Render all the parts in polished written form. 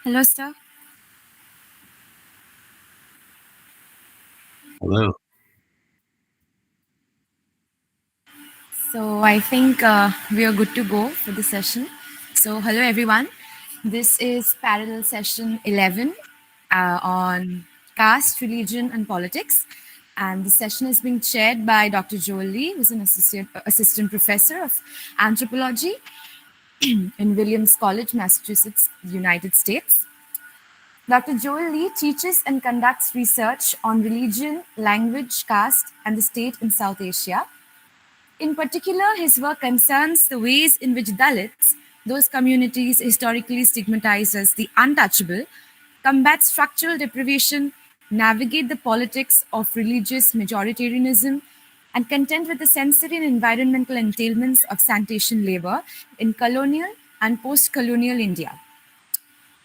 Hello, sir. Hello. So I think we are good to go for the session. So hello, everyone. This is parallel session 11 on caste, religion, and politics. And the session is being chaired by Dr. Joel Lee, who's an assistant professor of anthropology in Williams College, Massachusetts, United States. Dr. Joel Lee teaches and conducts research on religion, language, caste, and the state in South Asia. In particular, his work concerns the ways in which Dalits, those communities historically stigmatized as the untouchable, combat structural deprivation, navigate the politics of religious majoritarianism, and contend with the sensory and environmental entailments of sanitation labor in colonial and post-colonial India.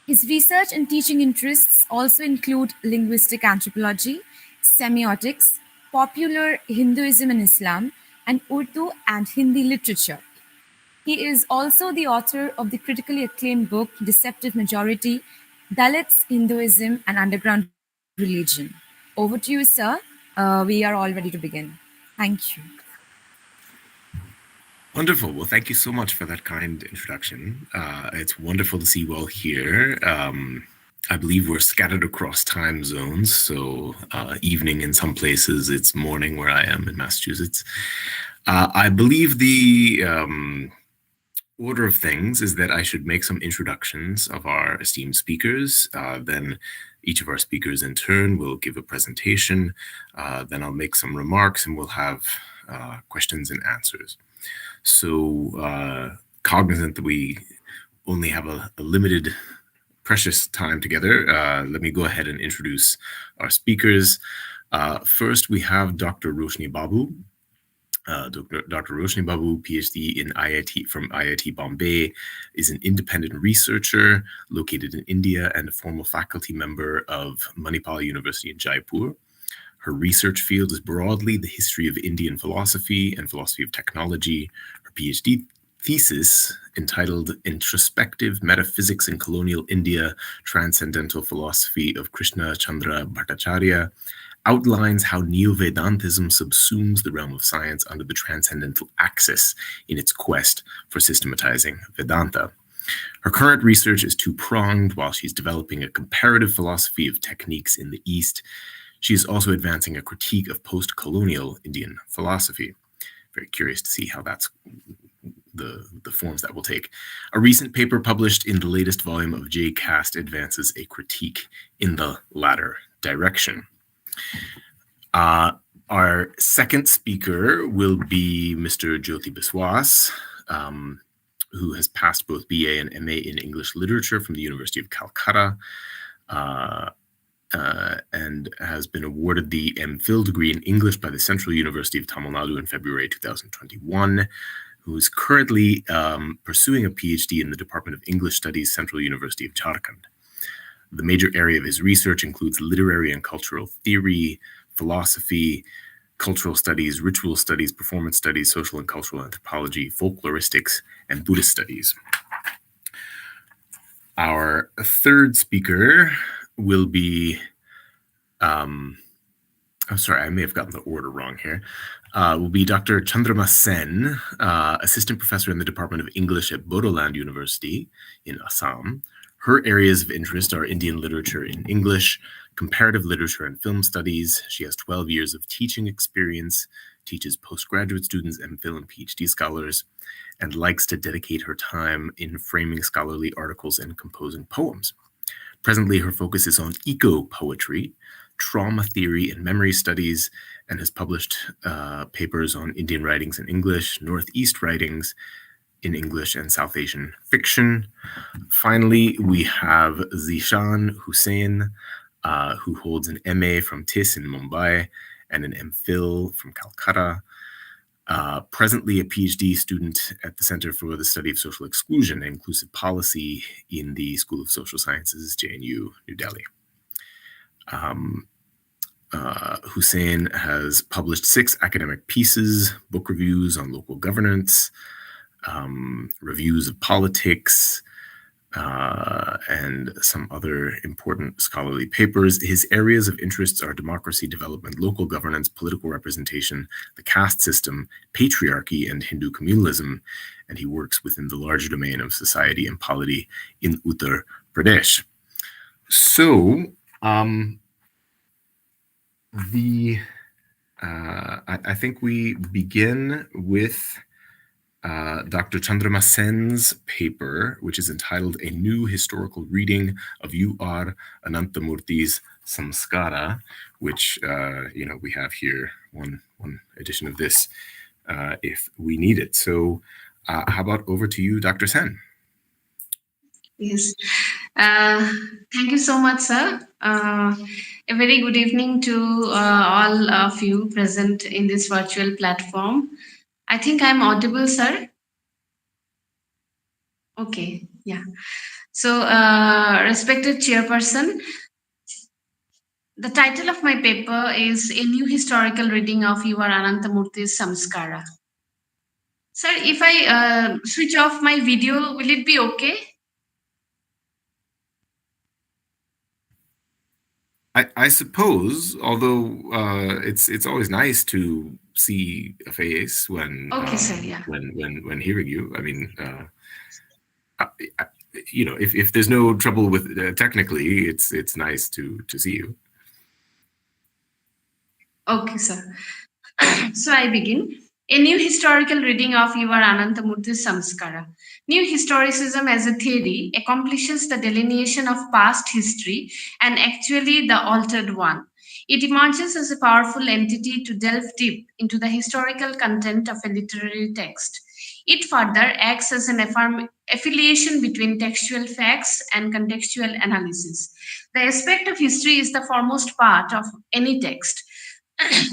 His research and teaching interests also include linguistic anthropology, semiotics, popular Hinduism and Islam, and Urdu and Hindi literature. He is also the author of the critically acclaimed book Deceptive Majority, Dalits, Hinduism, and Underground Religion. Over to you, sir. We are all ready to begin. Thank you. Wonderful. Well, thank you so much for that kind introduction. It's wonderful to see you all here. I believe we're scattered across time zones. So evening in some places, it's morning where I am in Massachusetts. I believe the order of things is that I should make some introductions of our esteemed speakers. Then each of our speakers in turn will give a presentation. Then I'll make some remarks and we'll have questions and answers. So cognizant that we only have a limited precious time together, let me go ahead and introduce our speakers. First, we have Dr. Roshni Babu. Dr. Roshni Babu, PhD in IIT from IIT Bombay, is an independent researcher located in India and a former faculty member of Manipal University in Jaipur. Her research field is broadly the history of Indian philosophy and philosophy of technology. Her PhD thesis, entitled Introspective Metaphysics in Colonial India, Transcendental Philosophy of Krishna Chandra Bhattacharya, outlines how Neo-Vedantism subsumes the realm of science under the transcendental axis in its quest for systematizing Vedanta. Her current research is two-pronged. While she's developing a comparative philosophy of techniques in the East, she is also advancing a critique of post-colonial Indian philosophy. Very curious to see how that's the forms that will take. A recent paper published in the latest volume of J-Cast advances a critique in the latter direction. Our second speaker will be Mr. Jyoti Biswas, who has passed both BA and MA in English Literature from the University of Calcutta, and has been awarded the MPhil degree in English by the Central University of Tamil Nadu in February 2021, who is currently pursuing a PhD in the Department of English Studies, Central University of Jharkhand. The major area of his research includes literary and cultural theory, philosophy, cultural studies, ritual studies, performance studies, social and cultural anthropology, folkloristics, and Buddhist studies. Our third speaker will be, I'm sorry, I may have gotten the order wrong here, will be Dr. Chandrima Sen, assistant professor in the Department of English at Bodoland University in Assam. Her areas of interest are Indian literature in English, comparative literature and film studies. She has 12 years of teaching experience, teaches postgraduate students, MPhil and PhD scholars, and likes to dedicate her time in framing scholarly articles and composing poems. Presently, her focus is on eco-poetry, trauma theory and memory studies, and has published papers on Indian writings in English, Northeast writings in English, and South Asian fiction. Finally, we have Zeeshan Husain, who holds an MA from TIS in Mumbai and an MPhil from Calcutta. Presently a PhD student at the Center for the Study of Social Exclusion and Inclusive Policy in the School of Social Sciences, JNU, New Delhi. Husain has published 6 academic pieces, book reviews on local governance, reviews of politics, and some other important scholarly papers. His areas of interests are democracy development, local governance, political representation, the caste system, patriarchy, and Hindu communalism. And he works within the larger domain of society and polity in Uttar Pradesh. So, I think we begin with Dr. Chandrima Sen's paper, which is entitled A New Historical Reading of U.R. Ananthamurthy's Samskara, which, we have here one edition of this if we need it. So how about over to you, Dr. Sen? Yes. Thank you so much, sir. A very good evening to all of you present in this virtual platform. I think I'm audible, sir. Okay, yeah. So, respected chairperson, the title of my paper is A New Historical Reading of Your Ananthamurthy's Samskara. Sir, if I switch off my video, will it be okay? I suppose, although it's always nice to see a face when Okay, sir, yeah. when hearing you. I mean, if there's no trouble with technically, it's nice to see you. Okay, sir. So I begin. A new historical reading of your Ananthamurthy's Samskara. New historicism as a theory accomplishes the delineation of past history and actually the altered one. It emerges as a powerful entity to delve deep into the historical content of a literary text. It further acts as an affiliation between textual facts and contextual analysis. The aspect of history is the foremost part of any text.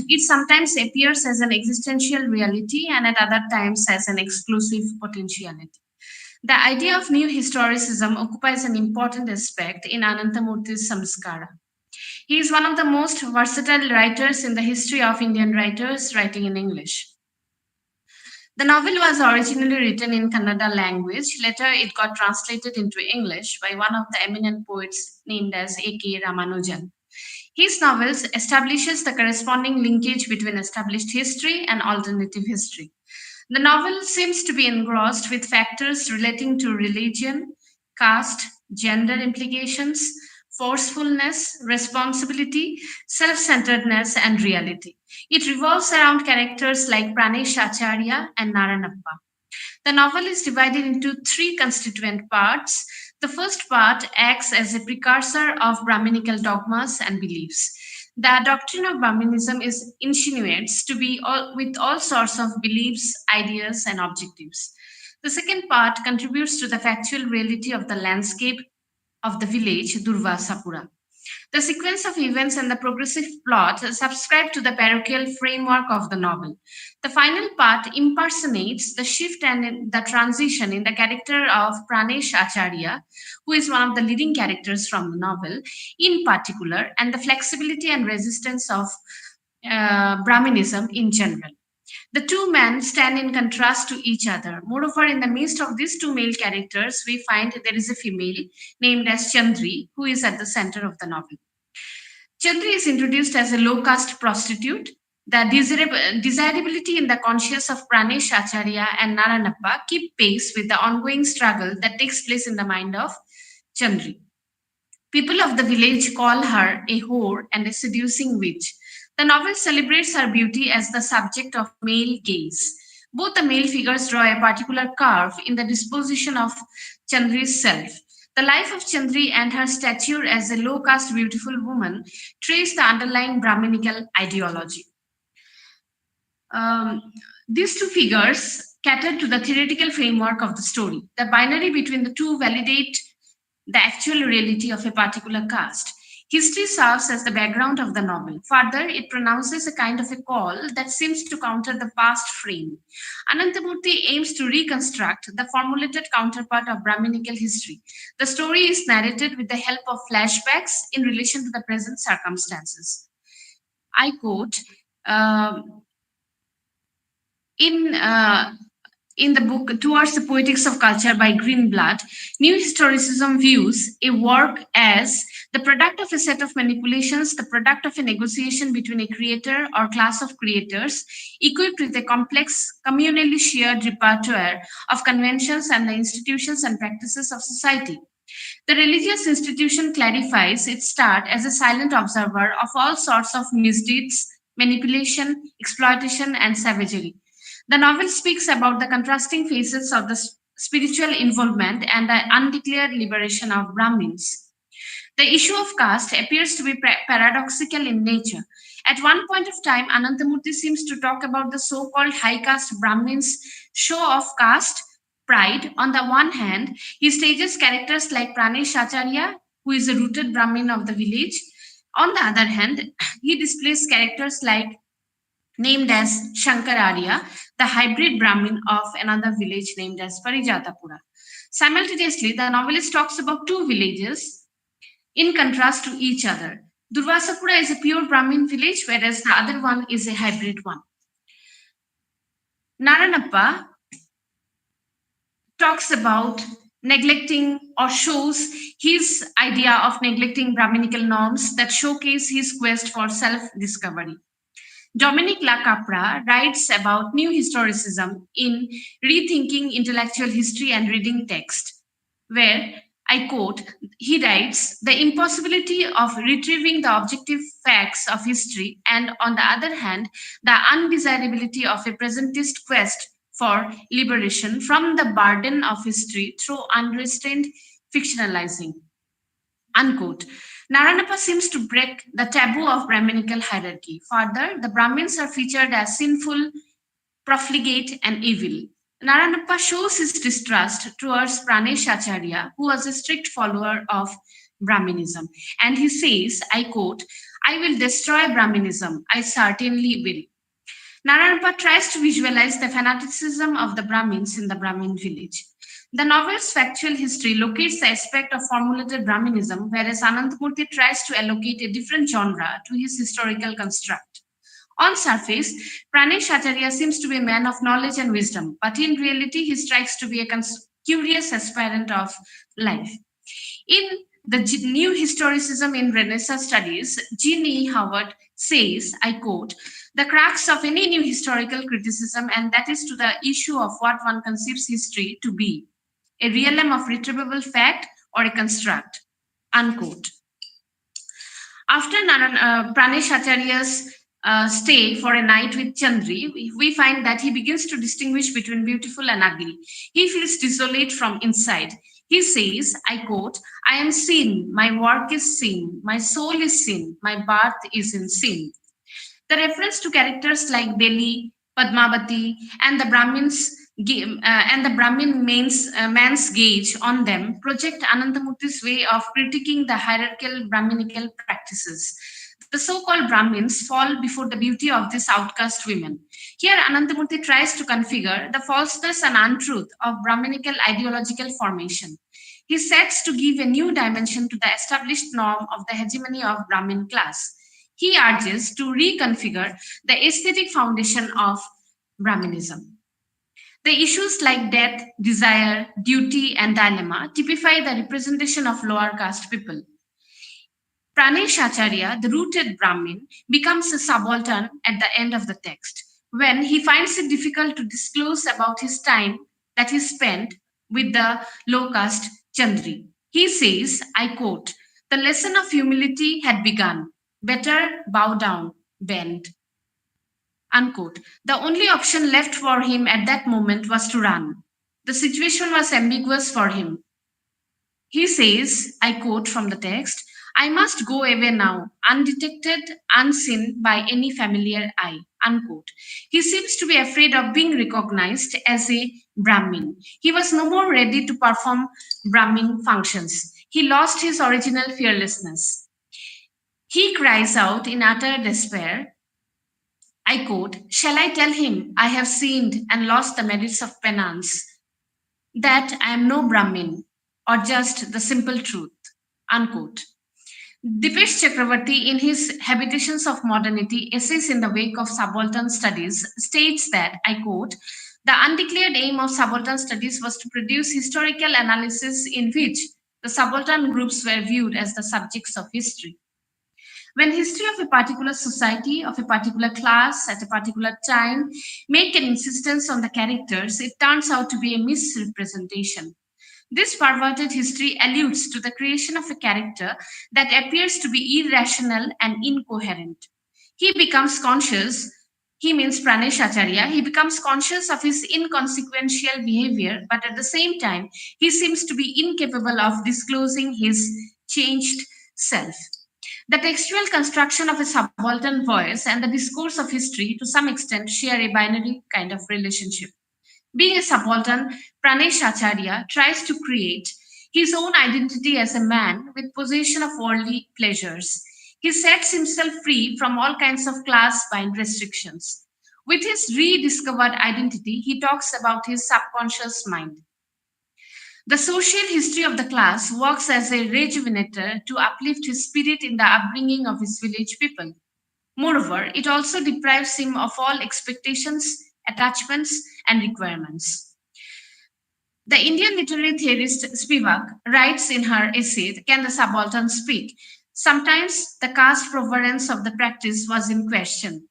It sometimes appears as an existential reality and at other times as an exclusive potentiality. The idea of new historicism occupies an important aspect in Ananthamurthy's Samskara. He is one of the most versatile writers in the history of Indian writers writing in English. The novel was originally written in Kannada language. Later, it got translated into English by one of the eminent poets named as A.K. Ramanujan. His novels establishes the corresponding linkage between established history and alternative history. The novel seems to be engrossed with factors relating to religion, caste, gender implications, forcefulness, responsibility, self centeredness, and reality. It revolves around characters like Pranesh Acharya and Naranappa. The novel is divided into three constituent parts. The first part acts as a precursor of Brahminical dogmas and beliefs. The doctrine of Brahminism is insinuates to be with all sorts of beliefs, ideas, and objectives. The second part contributes to the factual reality of the landscape of the village Durvasapura. The sequence of events and the progressive plot subscribe to the parochial framework of the novel. The final part impersonates the shift and the transition in the character of Pranesh Acharya, who is one of the leading characters from the novel, in particular, and the flexibility and resistance of Brahminism in general. The two men stand in contrast to each other. Moreover, in the midst of these two male characters, we find there is a female named as Chandri, who is at the center of the novel. Chandri is introduced as a low caste prostitute. The desirability in the conscience of Pranesh Acharya and Naranappa keep pace with the ongoing struggle that takes place in the mind of Chandri. People of the village call her a whore and a seducing witch. The novel celebrates her beauty as the subject of male gaze. Both the male figures draw a particular curve in the disposition of Chandri's self. The life of Chandri and her stature as a low caste beautiful woman trace the underlying Brahminical ideology. Um, these two figures cater to the theoretical framework of the story. The binary between the two validate the actual reality of a particular caste. History serves as the background of the novel. Further, it pronounces a kind of a call that seems to counter the past frame. Ananthamurthy aims to reconstruct the formulated counterpart of Brahminical history. The story is narrated with the help of flashbacks in relation to the present circumstances. I quote, um, in in the book Towards the Poetics of Culture by Greenblatt, New Historicism views a work as the product of a set of manipulations, the product of a negotiation between a creator or class of creators, equipped with a complex, communally shared repertoire of conventions and the institutions and practices of society. The religious institution clarifies its start as a silent observer of all sorts of misdeeds, manipulation, exploitation, and savagery. The novel speaks about the contrasting phases of the spiritual involvement and the undeclared liberation of Brahmins. The issue of caste appears to be paradoxical in nature. At one point of time, Ananthamurthy seems to talk about the so called high caste Brahmins' show of caste pride. On the one hand, he stages characters like Pranesh Acharya, who is a rooted Brahmin of the village. On the other hand, he displays characters like named as Shankararya, the hybrid Brahmin of another village named as Parijatapura. Simultaneously, the novelist talks about two villages in contrast to each other. Durvasapura is a pure Brahmin village, whereas the other one is a hybrid one. Naranappa talks about neglecting or shows his idea of neglecting Brahminical norms that showcase his quest for self discovery. Dominic Lacapra writes about new historicism in Rethinking Intellectual History and Reading Text, where I quote, he writes, the impossibility of retrieving the objective facts of history, and on the other hand, the undesirability of a presentist quest for liberation from the burden of history through unrestrained fictionalizing. Unquote. Naranappa seems to break the taboo of Brahminical hierarchy. Further, the Brahmins are featured as sinful, profligate, and evil. Naranappa shows his distrust towards Pranesh Acharya, who was a strict follower of Brahminism. And he says, I quote, I will destroy Brahminism. I certainly will. Naranappa tries to visualize the fanaticism of the Brahmins in the Brahmin village. The novel's factual history locates the aspect of formulated Brahminism, whereas Ananthamurthy tries to allocate a different genre to his historical construct. On surface, Pranesh Acharya seems to be a man of knowledge and wisdom, but in reality, he strikes to be a curious aspirant of life. In the New Historicism in Renaissance Studies, Jean E. Howard says, I quote, the crux of any new historical criticism, and that is to the issue of what one conceives history to be, a realm of retrievable fact or a construct, unquote. After Pranesh Acharya's stay for a night with Chandri, we find that he begins to distinguish between beautiful and ugly. He feels desolate from inside. He says, I quote, I am sin, my work is sin, my soul is sin, my birth is in sin. The reference to characters like Beli, Padmavati, and the Brahmin man's gaze on them project Ananthamurthy's way of critiquing the hierarchical Brahminical practices. The so-called Brahmins fall before the beauty of these outcast women. Here, Ananthamurthy tries to configure the falseness and untruth of Brahminical ideological formation. He sets to give a new dimension to the established norm of the hegemony of Brahmin class. He urges to reconfigure the aesthetic foundation of Brahminism. The issues like death, desire, duty, and dilemma typify the representation of lower caste people. Pranesh Acharya, the rooted Brahmin, becomes a subaltern at the end of the text when he finds it difficult to disclose about his time that he spent with the low caste Chandri. He says, I quote, the lesson of humility had begun. Better bow down, bend. Unquote. The only option left for him at that moment was to run. The situation was ambiguous for him. He says, I quote from the text, I must go away now, undetected, unseen by any familiar eye. Unquote. He seems to be afraid of being recognized as a Brahmin. He was no more ready to perform Brahmin functions. He lost his original fearlessness. He cries out in utter despair, I quote, shall I tell him I have sinned and lost the merits of penance, that I am no Brahmin, or just the simple truth? Unquote. Dipesh Chakravarti, in his Habitations of Modernity, Essays in the Wake of Subaltern Studies, states that, I quote, The undeclared aim of subaltern studies was to produce historical analysis in which the subaltern groups were viewed as the subjects of history. When history of a particular society, of a particular class, at a particular time, make an insistence on the characters, it turns out to be a misrepresentation. This perverted history alludes to the creation of a character that appears to be irrational and incoherent. He becomes conscious, he means Pranesh Acharya, he becomes conscious of his inconsequential behavior, but at the same time, he seems to be incapable of disclosing his changed self. The textual construction of a subaltern voice and the discourse of history to some extent share a binary kind of relationship. Being a subaltern, Pranesh Acharya tries to create his own identity as a man with possession of worldly pleasures. He sets himself free from all kinds of class bound restrictions. With his rediscovered identity, he talks about his subconscious mind. The social history of the class works as a rejuvenator to uplift his spirit in the upbringing of his village people. Moreover, it also deprives him of all expectations, attachments, and requirements. The Indian literary theorist Spivak writes in her essay, Can the Subaltern Speak? Sometimes the caste provenance of the practice was in question.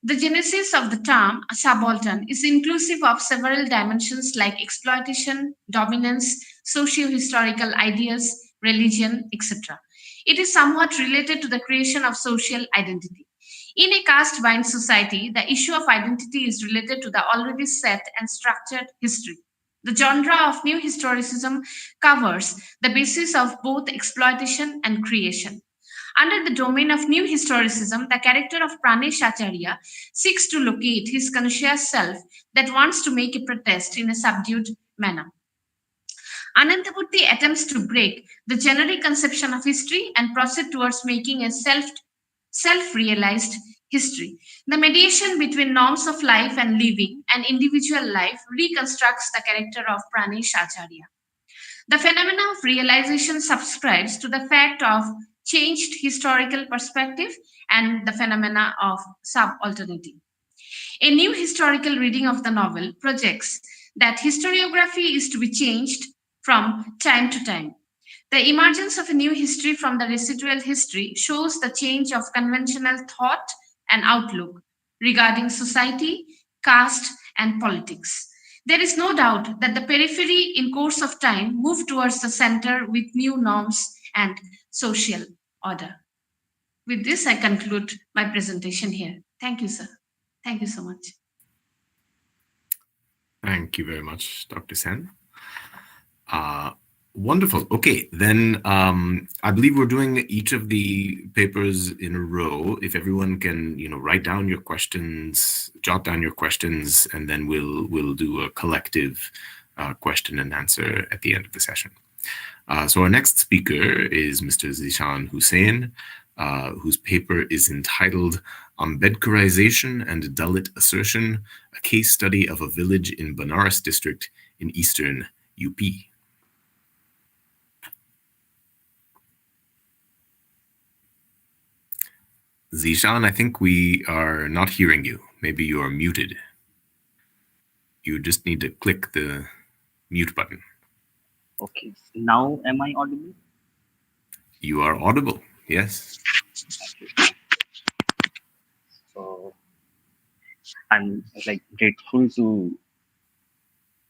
The genesis of the term subaltern is inclusive of several dimensions like exploitation, dominance, socio historical ideas, religion, etc. It is somewhat related to the creation of social identity. In a caste bound society, the issue of identity is related to the already set and structured history. The genre of new historicism covers the basis of both exploitation and creation. Under the domain of new historicism, the character of Pranesh Acharya seeks to locate his conscious self that wants to make a protest in a subdued manner. Ananthamurthy attempts to break the generic conception of history and proceed towards making a self realized history. The mediation between norms of life and living and individual life reconstructs the character of Pranesh Acharya. The phenomena of realization subscribes to the fact of changed historical perspective and the phenomena of subalternity. A new historical reading of the novel projects that historiography is to be changed from time to time. The emergence of a new history from the residual history shows the change of conventional thought and outlook regarding society, caste, and politics. There is no doubt that the periphery, in course of time, moved towards the center with new norms and social order. With this, I conclude my presentation here. Thank you, sir. Thank you so much. Thank you very much, Dr. Sen. Wonderful. Okay, then I believe we're doing each of the papers in a row. If everyone can, write down your questions, jot down your questions, and then we'll do a collective question and answer at the end of the session. So our next speaker is Mr. Zeeshan Husain, whose paper is entitled Ambedkarization and Dalit Assertion, a case study of a village in Banaras district in eastern UP. Zeeshan, I think we are not hearing you. Maybe you are muted. You just need to click the mute button. Okay, now am I audible? You are audible, yes. So I'm grateful to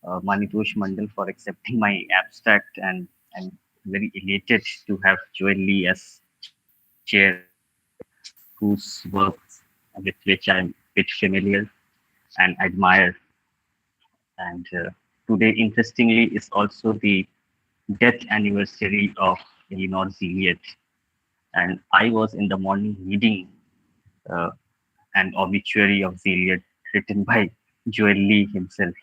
Manitosh Mandal for accepting my abstract, and I'm very elated to have Jyoti as chair, whose work with which I'm a bit familiar and admire. And today, interestingly, is also the death anniversary of Eleanor Zealiot. And I was in the morning reading uh, an obituary of Zealiot written by Joel Lee himself.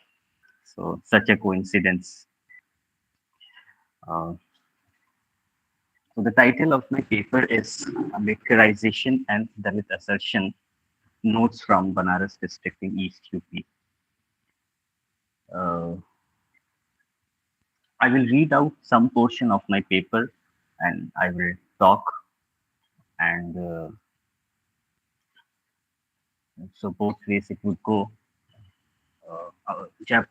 So, such a coincidence. Uh, so, the title of my paper is Ambedkarization and Dalit Assertion, Notes from Banaras District in East UP. Uh, I will read out some portion of my paper and I will talk. And so, both ways it would go. Jap-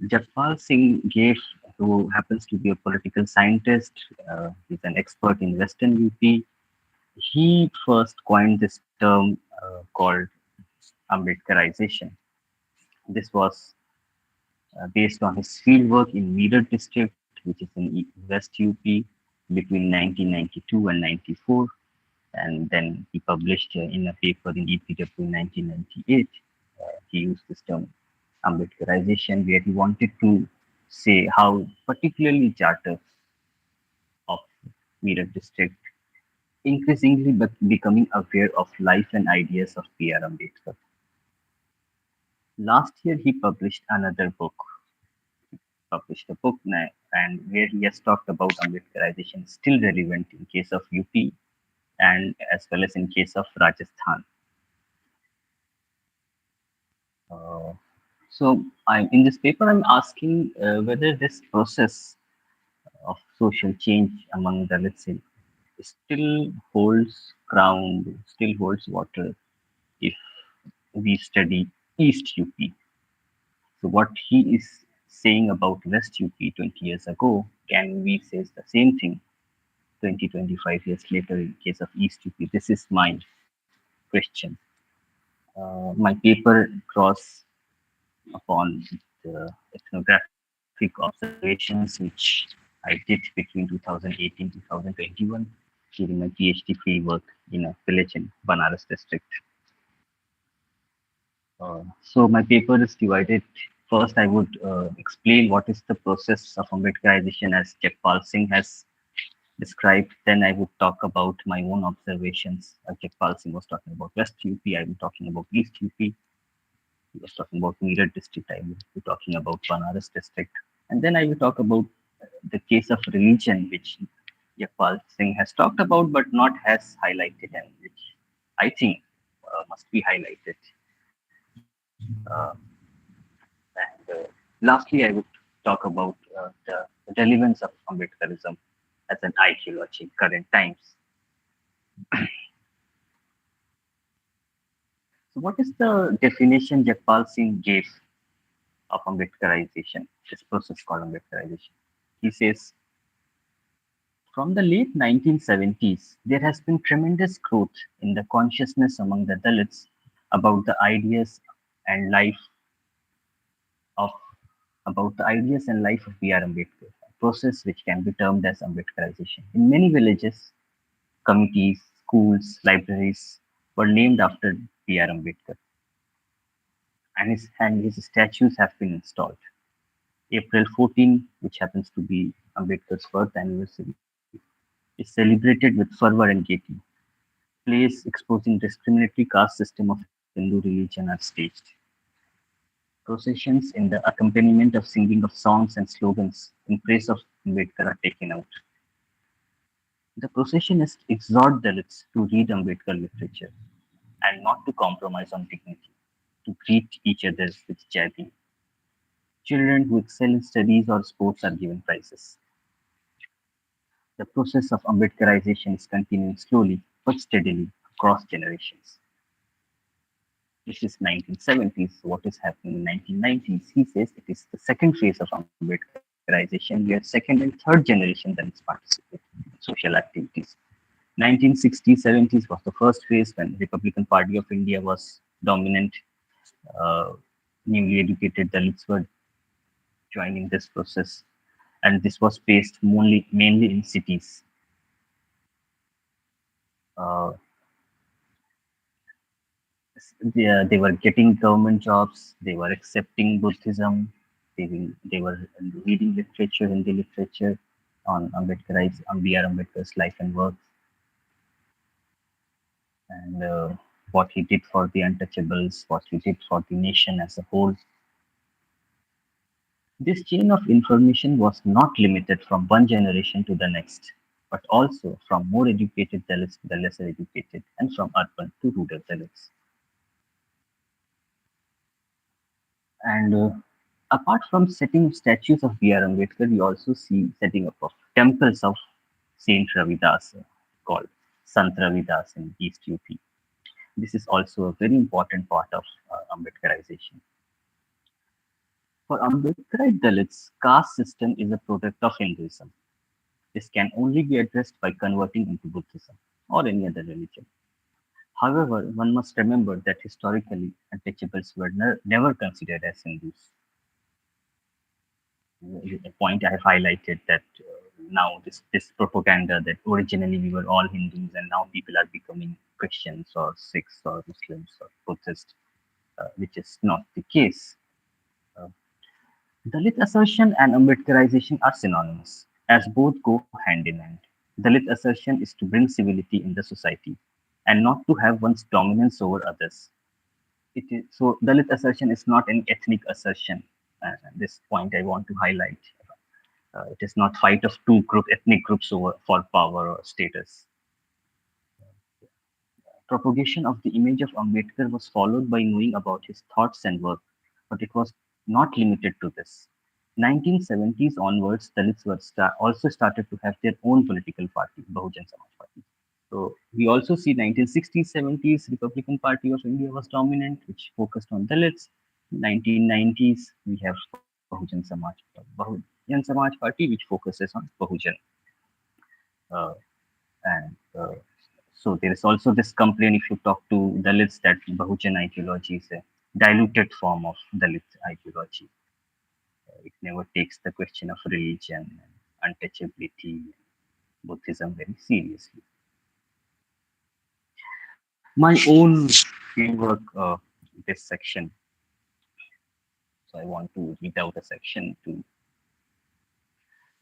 Japal Singh gave, who happens to be a political scientist, he's an expert in Western UP. He first coined this term called Ambedkarization. This was based on his fieldwork in Meerut district, which is in West UP between 1992 and 94. And then he published in a paper in EPW in 1998. He used this term Ambedkarization, where he wanted to say how particularly Charter of Meerut district increasingly becoming aware of life and ideas of P.R. Ambedkar. Last year, he published another book, published a book now, and where he has talked about Ambedkarization still relevant in case of UP and as well as in case of Rajasthan. Uh, so, in this paper, I'm asking whether this process of social change among Dalits still holds ground, still holds water if we study East UP. So what he is saying about West UP 20 years ago, can we say the same thing 20, 25 years later in case of East UP? This is my question. My paper draws upon the ethnographic observations which I did between 2018 2021 during my PhD fieldwork in a village in Banaras district. So my paper is divided. First, I would explain what is the process of Ambedkarization as Jagpal Singh has described. Then I would talk about my own observations. Jagpal Singh was talking about West UP. I was talking about East UP. He was talking about Meerut district. I will be talking about Banaras district. And then I will talk about the case of religion, which Jagpal Singh has talked about but not has highlighted, and which I think must be highlighted. And lastly, I would talk about the relevance of Ambedkarism as an ideology in current times. So, what is the definition Jagpal Singh gave of Ambedkarization, this process called Ambedkarization? He says, from the late 1970s, there has been tremendous growth in the consciousness among the Dalits about the ideas and life of about the ideas and life of B.R. Ambedkar, a process which can be termed as Ambedkarization. In many villages, committees, schools, libraries were named after B.R. Ambedkar, and his statues have been installed. April 14, which happens to be Ambedkar's birth anniversary, is celebrated with fervor and gaiety. Plays exposing discriminatory caste system of Hindu religion are staged. Processions in the accompaniment of singing of songs and slogans in praise of Ambedkar are taken out. The processionists exhort Dalits to read Ambedkar literature and not to compromise on dignity, to greet each other with Jai Bhim. Children who excel in studies or sports are given prizes. The process of Ambedkarization is continuing slowly but steadily across generations. This is 1970s. What is happening in 1990s? He says it is the second phase of Ambedkarization, where second and third generation then participate in social activities. 1960s, 70s was the first phase when Republican Party of India was dominant. Uh, Newly educated Dalits were joining this process, and this was based mainly in cities. Uh, they were getting government jobs, they were accepting Buddhism, they were reading literature, Hindi literature on B.R. Ambedkar's life and work, and what he did for the untouchables, what he did for the nation as a whole. This chain of information was not limited from one generation to the next, but also from more educated Dalits to the lesser educated, and from urban to rural Dalits. And apart from setting statues of B.R. Ambedkar, we also see setting up of temples of Saint Ravidas called Sant Ravidas in East UP. This is also a very important part of Ambedkarization. For Ambedkarite Dalits, caste system is a product of Hinduism. This can only be addressed by converting into Buddhism or any other religion. However, one must remember that historically, untouchables were never considered as Hindus. A point I have highlighted that now this propaganda that originally we were all Hindus and now people are becoming Christians or Sikhs or Muslims or Buddhists, which is not the case. Uh, Dalit assertion and Ambedkarization are synonymous, as both go hand in hand. Dalit assertion is to bring civility in the society and not to have one's dominance over others. So Dalit assertion is not an ethnic assertion. This point I want to highlight. It is not fight of two ethnic groups over for power or status. Propagation of the image of Ambedkar was followed by knowing about his thoughts and work, but it was not limited to this. 1970s onwards, Dalits were also started to have their own political party, Bahujan Samaj Party. So we also see 1960s, 70s Republican Party of India was dominant, which focused on Dalits. 1990s, we have Bahujan Samaj Party, which focuses on Bahujan. Uh, and so there is also this complaint if you talk to Dalits that Bahujan ideology is a diluted form of Dalit ideology. It never takes the question of religion and untouchability, Buddhism very seriously. My own framework, this section. So I want to read out a section to.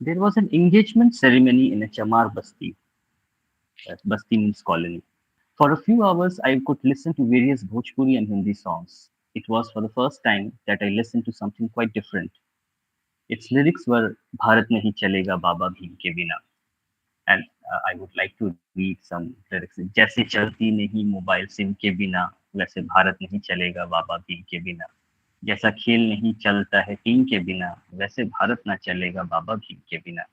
There was an engagement ceremony in a Chamar Basti. Basti means colony. For a few hours, I could listen to various Bhojpuri and Hindi songs. It was for the first time that I listened to something quite different. Its lyrics were Bharat nahi chalega Baba Bhim ke bina. And I would like to read some lyrics. जैसे चलती नहीं mobile SIM के बिना वैसे भारत नहीं चलेगा बाबा भीम के बिना जैसा खेल नहीं चलता है टीम के बिना वैसे भारत ना चलेगा बाबा भीम के बिना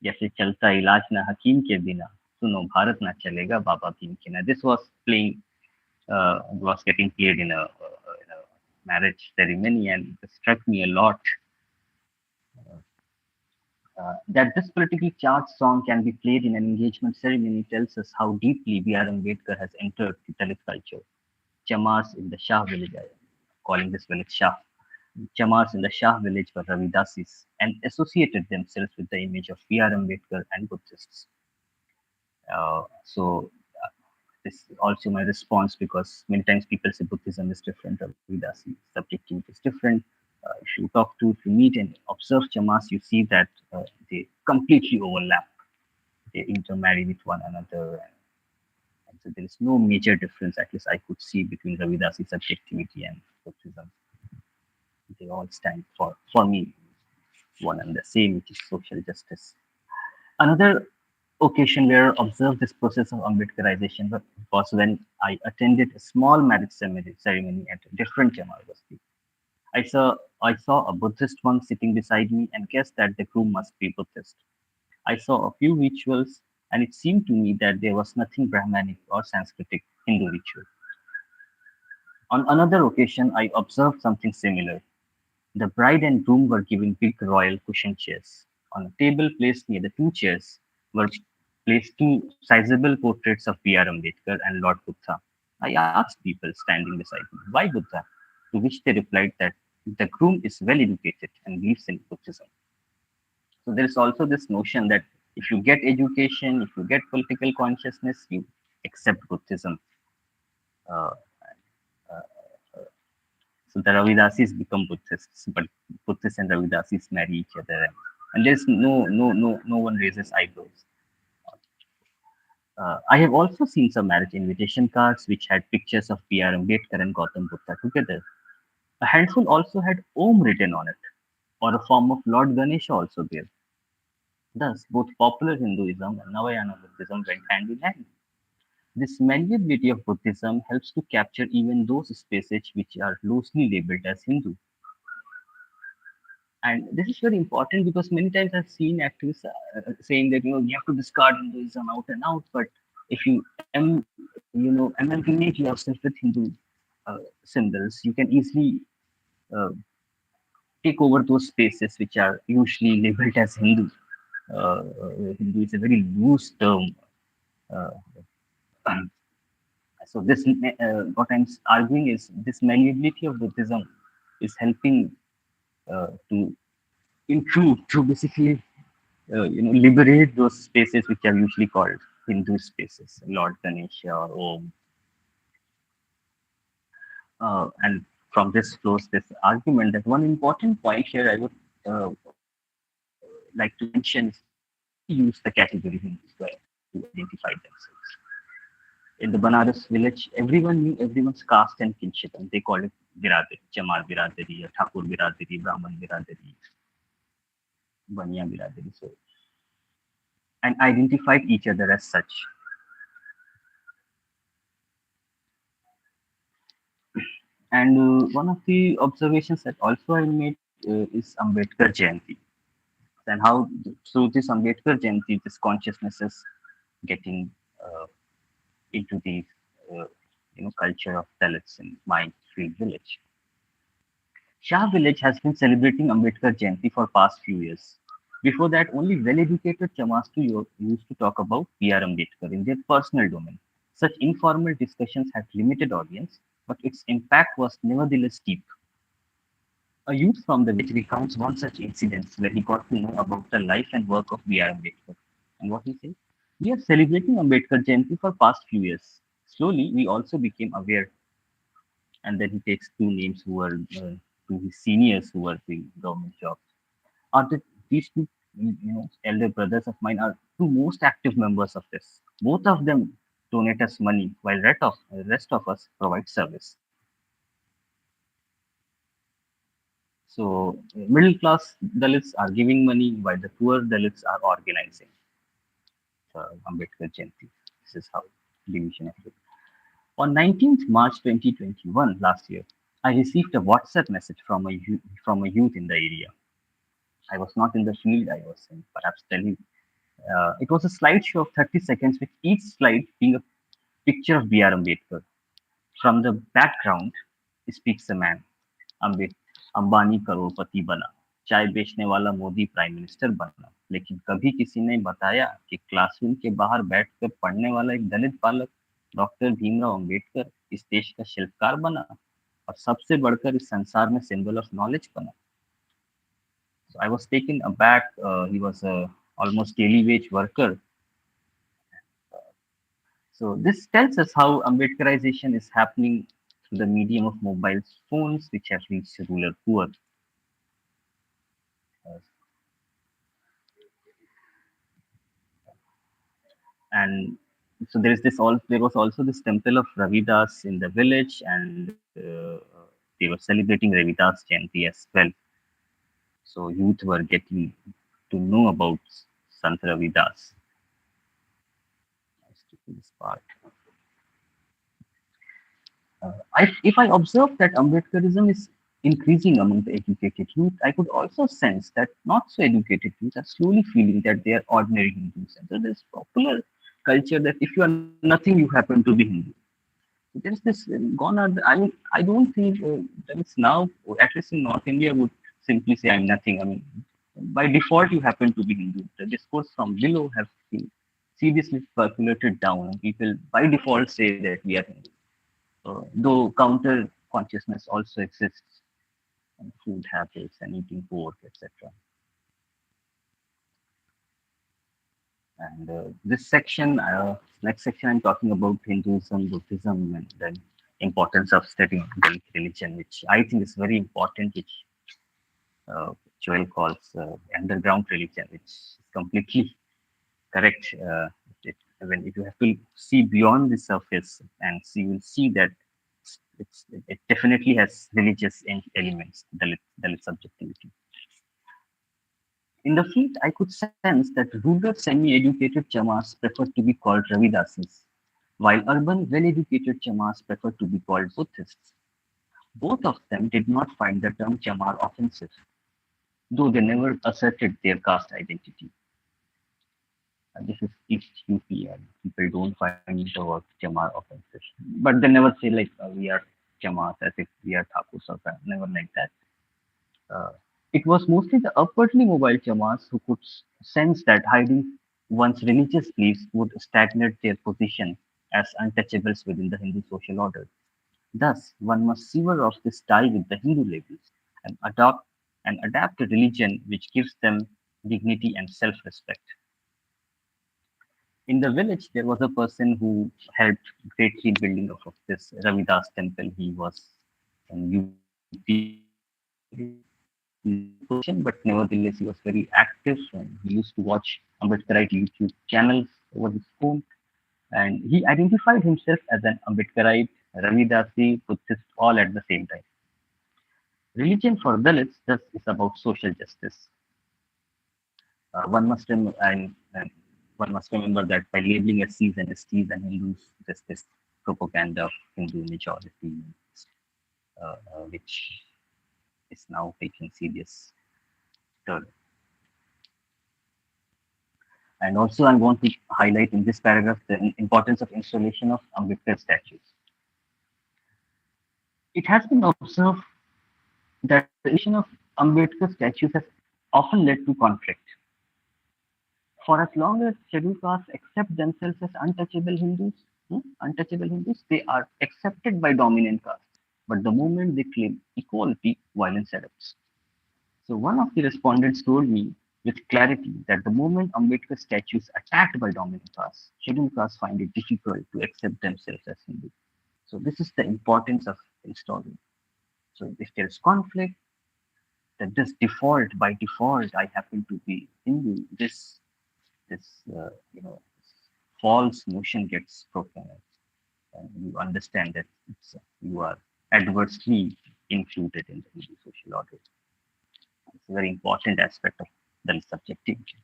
जैसे चलता इलाज ना हकीम के बिना सुनो भारत ना चलेगा बाबा भीम के बिना this was playing was getting played in a marriage ceremony and it struck me a lot that this politically charged song can be played in an engagement ceremony tells us how deeply B.R. Ambedkar has entered the Dalit culture. Chamars in the Shah village, I am calling this village Shah. Chamars in the Shah village were Ravidasis and associated themselves with the image of B.R. Ambedkar and Buddhists. So this is also my response because many times people say Buddhism is different, Ravidasi subjectivity is different. If you meet and observe Chamas, you see that they completely overlap. They intermarry with one another. And so there is no major difference, at least I could see, between Ravidasi subjectivity and Buddhism. They all stand for me, one and the same, which is social justice. Another occasion where I observed this process of Ambedkarization was when I attended a small marriage ceremony at a different Jamal Basti. I saw a Buddhist monk sitting beside me and guessed that the groom must be Buddhist. I saw a few rituals and it seemed to me that there was nothing Brahmanic or Sanskritic Hindu ritual. On another occasion, I observed something similar. The bride and groom were given big royal cushion chairs. On a table placed near the two chairs were placed two sizable portraits of B.R. Ambedkar and Lord Buddha. I asked people standing beside me, why Buddha? To which they replied that the groom is well educated and believes in Buddhism. So there is also this notion that if you get education, if you get political consciousness, you accept Buddhism. Uh, so the Ravidasis become Buddhists, but Buddhists and Ravidasis marry each other, and there's no one raises eyebrows. I have also seen some marriage invitation cards which had pictures of B.R. Ambedkar and Gautam Buddha together. A handful also had Om written on it, or a form of Lord Ganesha also there. Thus, both popular Hinduism and Narayana Buddhism went hand in hand. This malleability of Buddhism helps to capture even those spaces which are loosely labeled as Hindu. And this is very important because many times I've seen activists saying that you have to discard Hinduism out and out, but if you amalgamate yourself with Hindu symbols, you can easily uh, take over those spaces which are usually labeled as Hindu. Hindu is a very loose term. Uh, so this, what I'm arguing is this malleability of Buddhism is helping to intrude to basically liberate those spaces which are usually called Hindu spaces, Lord Ganesha or Om. And from this flows this argument that one important point here I would like to mention is that Buddhists use the category Hindu to identify themselves. In the Banaras village, everyone knew everyone's caste and kinship, and they called it Biradari, Chamar Biradari, Thakur Biradari, Brahman Biradari, Banya Biradari, so, and identified each other as such. And one of the observations that also I made is Ambedkar Jayanti, and how through this Ambedkar Jayanti, this consciousness is getting into the uh, culture of Dalits in my field village. Shah village has been celebrating Ambedkar Jayanti for past few years. Before that, only well-educated Chamastu used to talk about P.R. Ambedkar in their personal domain. Such informal discussions had limited audience, but its impact was nevertheless deep. A youth from the village recounts one such incident where he got to know about the life and work of B.R. Ambedkar. And what he says? We are celebrating Ambedkar Jayanti for past few years. Slowly, we also became aware, and then he takes two names who were to his seniors who were doing government jobs. Are the these two elder brothers of mine are two most active members of this. Both of them donate us money, while rest of us provide service. So middle class Dalits are giving money, while the poor Dalits are organizing Ambedkar Jayanti. This is how division of it. On 19th March 2021, last year, I received a WhatsApp message from a youth in the area. I was not in the field, I was in perhaps Delhi. It was a slideshow of 30 seconds, with each slide being a picture of B.R. Ambedkar. From the background speaks a man. Ambe Ambani करोड़पति बना, चाय बेचने वाला Modi prime minister बना, लेकिन कभी किसी ने बताया कि क्लासरूम के बाहर बैठकर पढ़ने वाला एक दलित बालक डॉक्टर भीमराव अंबेडकर इस देश का शिल्पकार बना और सबसे बढ़कर इस संसार में सिंबल ऑफ नॉलेज बना. So I was taken aback. He was a almost daily wage worker. So this tells us how Ambedkarization is happening through the medium of mobile phones, which have reached rural poor. Uh, and so there was also this temple of Ravidas in the village, and they were celebrating Ravidas Jayanti as well. So youth were getting to know about Sant Ravidas. Let's do this part. If I observe that Ambedkarism is increasing among the educated youth, I could also sense that not so educated youth are slowly feeling that they are ordinary Hindus. And so there's popular culture that if you are nothing, you happen to be Hindu. There's this gone on. I mean, I don't think that it's now, or at least in North India, would simply say I'm nothing. I mean, by default, you happen to be Hindu. The discourse from below have been seriously percolated down, and people by default say that we are Hindu. Though counter consciousness also exists in food habits and eating pork, etc. And this section, next section, I'm talking about Hinduism, Buddhism, and then importance of studying Dalit religion, which I think is very important, which Joel calls underground religion, which is completely correct. When if you have to see beyond the surface and see, you will see that it definitely has religious elements, Dalit subjectivity. In the field, I could sense that rural semi-educated Chamas preferred to be called Ravidasis, while urban well-educated Chamas preferred to be called Buddhists. Both of them did not find the term Chamar offensive, though they never asserted their caste identity. This is East UP, and people don't find the word Chamar offensive. But they never say like we are Chamas as if we are Thakurs or never like that. It was mostly the upwardly mobile chamas who could sense that hiding one's religious beliefs would stagnate their position as untouchables within the Hindu social order. Thus, one must sever off this tie with the Hindu labels and adapt a religion which gives them dignity and self-respect. In the village, there was a person who helped greatly in building of this Ravidas temple. He was an UP low position, but nevertheless he was very active and he used to watch Ambedkarite YouTube channels over his phone. And he identified himself as an Ambedkarite, Ravidasi, Buddhist, all at the same time. Religion for Dalits thus is about social justice. And one must remember that by labeling SCs and STs and Hindus, there's this propaganda of Hindu majority, which is now taking serious turn. And also, I want to highlight in this paragraph the importance of installation of Ambedkar statues. It has been observed that the installation of Ambedkar statues has often led to conflict. For as long as scheduled castes accept themselves as untouchable Hindus, they are accepted by dominant castes. But the moment they claim equality, violence erupts. So one of the respondents told me with clarity that the moment Ambedkar statues attacked by dominant castes, scheduled castes find it difficult to accept themselves as Hindu. So this is the importance of installing. So if there is conflict, then this default by default I happen to be Hindu. This false notion gets broken, and you understand that you are adversely included in the Hindu social order. It's a very important aspect of the subjectivity.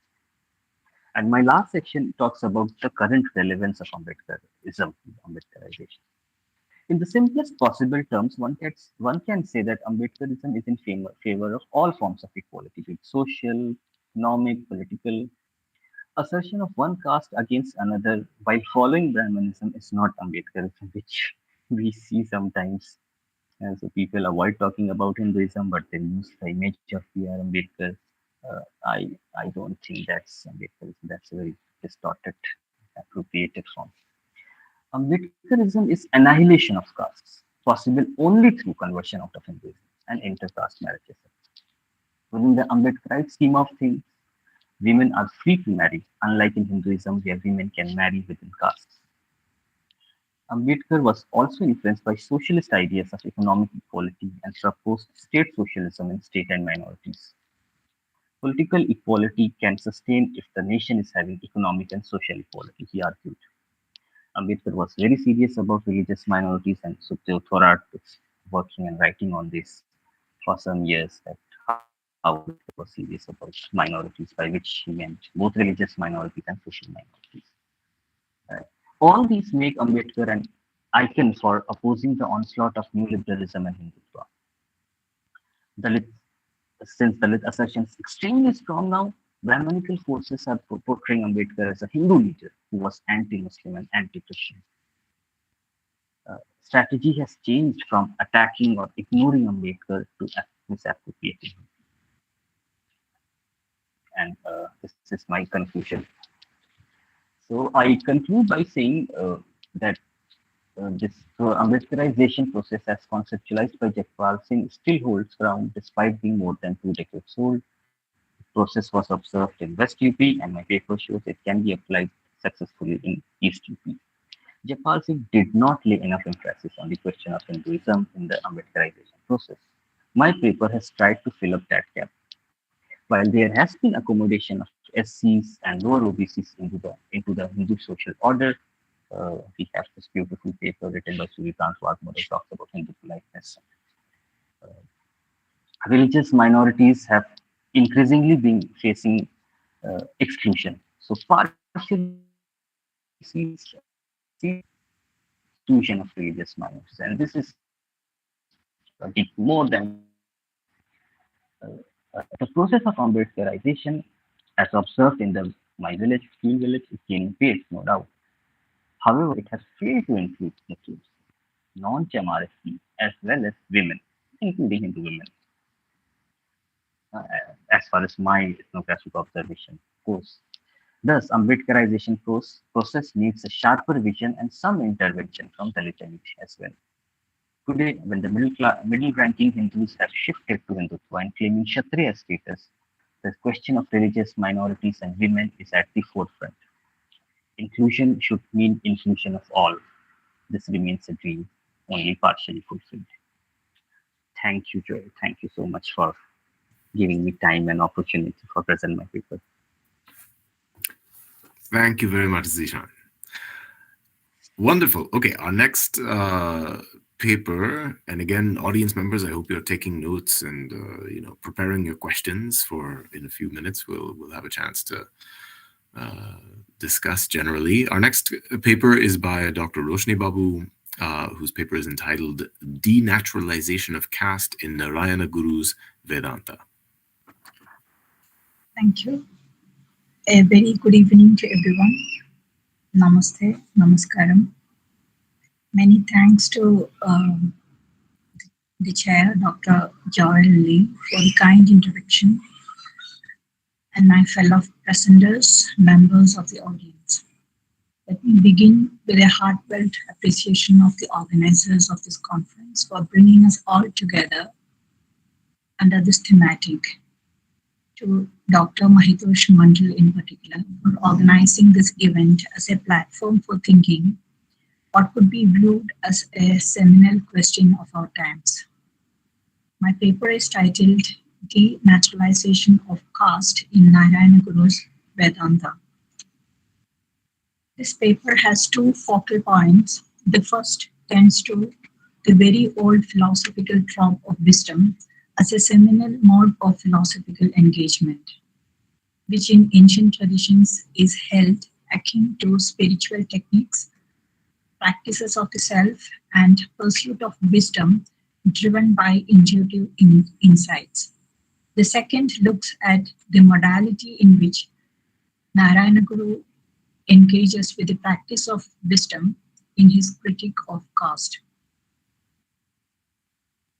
And my last section talks about the current relevance of Ambedkarism, Ambedkarization. In the simplest possible terms, one can say that Ambedkarism is in favor of all forms of equality, be it social, economic, political. Assertion of one caste against another while following Brahmanism is not Ambedkarism, which we see sometimes. And so people avoid talking about Hinduism, but they use the image of P.R. Ambedkar. I don't think that's Ambedkarism. That's a very distorted, appropriated form. Ambedkarism is annihilation of castes, possible only through conversion out of Hinduism and inter-caste marriages. Within the Ambedkarite scheme of things, women are free to marry, unlike in Hinduism, where women can marry within castes. Ambedkar was also influenced by socialist ideas of economic equality and proposed state socialism in state and minorities. Political equality can sustain if the nation is having economic and social equality, he argued. Ambedkar was very serious about religious minorities, and Sukhdev Thorat was working and writing on this for some years, that how Ambedkar was serious about minorities, by which he meant both religious minorities and social minorities. Right. All these make Ambedkar an icon for opposing the onslaught of new liberalism and Hindutva. Dalit, since Dalit assertion is extremely strong now, Brahmanical forces are portraying Ambedkar as a Hindu leader who was anti-Muslim and anti-Christian. Strategy has changed from attacking or ignoring Ambedkar to misappropriating him. And this is my conclusion. So I conclude by saying that this Ambedkarization process, as conceptualized by Jackpal Singh, still holds ground despite being more than 2 decades old. The process was observed in West UP, and my paper shows it can be applied successfully in East UP. Jackpal Singh did not lay enough emphasis on the question of Hinduism in the Ambedkarization process. My paper has tried to fill up that gap. While there has been accommodation of SCs and lower OBCs into the Hindu social order, we have this beautiful paper written by Surikant Wagmore that talks about Hindu politeness. Religious minorities have increasingly been facing exclusion. So partially exclusion of religious minorities, and this is more than the process of Ambedkarization, as observed in my village, Field village, is gaining pace, no doubt. However, it has failed to include Muslims, non-Chamaris, as well as women, including Hindu women. uh, as far as my ethnographic observation goes. Thus, Ambedkarization process needs a sharper vision and some intervention from Dalit elite as well. Today, when the middle ranking Hindus have shifted to Hindutva and claiming Kshatriya status, the question of religious minorities and women is at the forefront. Inclusion should mean inclusion of all. This remains a dream, only partially fulfilled. Thank you, Joy. Thank you so much for giving me time and opportunity for present my paper. Thank you very much, Zeeshan. Wonderful. Okay, our next paper, and again, audience members, I hope you're taking notes and preparing your questions for in a few minutes. We'll have a chance to discuss generally. Our next paper is by Dr. Roshni Babu, whose paper is entitled De-naturalisation of Caste in Narayana Guru's Vedanta. Thank you. A very good evening to everyone. Namaste, Namaskaram. Many thanks to the chair, Dr. Joel Lee, for the kind introduction, and my fellow presenters, members of the audience. Let me begin with a heartfelt appreciation of the organizers of this conference for bringing us all together under this thematic. To Dr. Mahitosh Mandal in particular for organizing this event as a platform for thinking what could be viewed as a seminal question of our times. My paper is titled De-naturalisation of Caste in Narayana Guru's Vedanta. This paper has two focal points. The first tends to the very old philosophical trope of wisdom as a seminal mode of philosophical engagement, which in ancient traditions is held akin to spiritual techniques, practices of the self, and pursuit of wisdom driven by intuitive insights. The second looks at the modality in which Narayana Guru engages with the practice of wisdom in his critique of caste.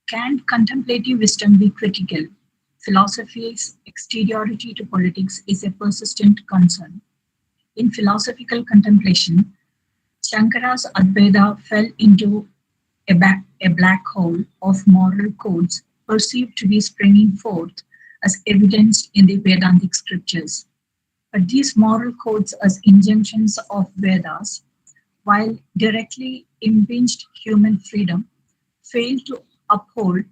Can contemplative wisdom be critical? Philosophy's exteriority to politics is a persistent concern. In philosophical contemplation, Shankara's Advaita fell into a black hole of moral codes perceived to be springing forth as evidenced in the Vedantic scriptures. But these moral codes as injunctions of Vedas, while directly impinged human freedom, fail to uphold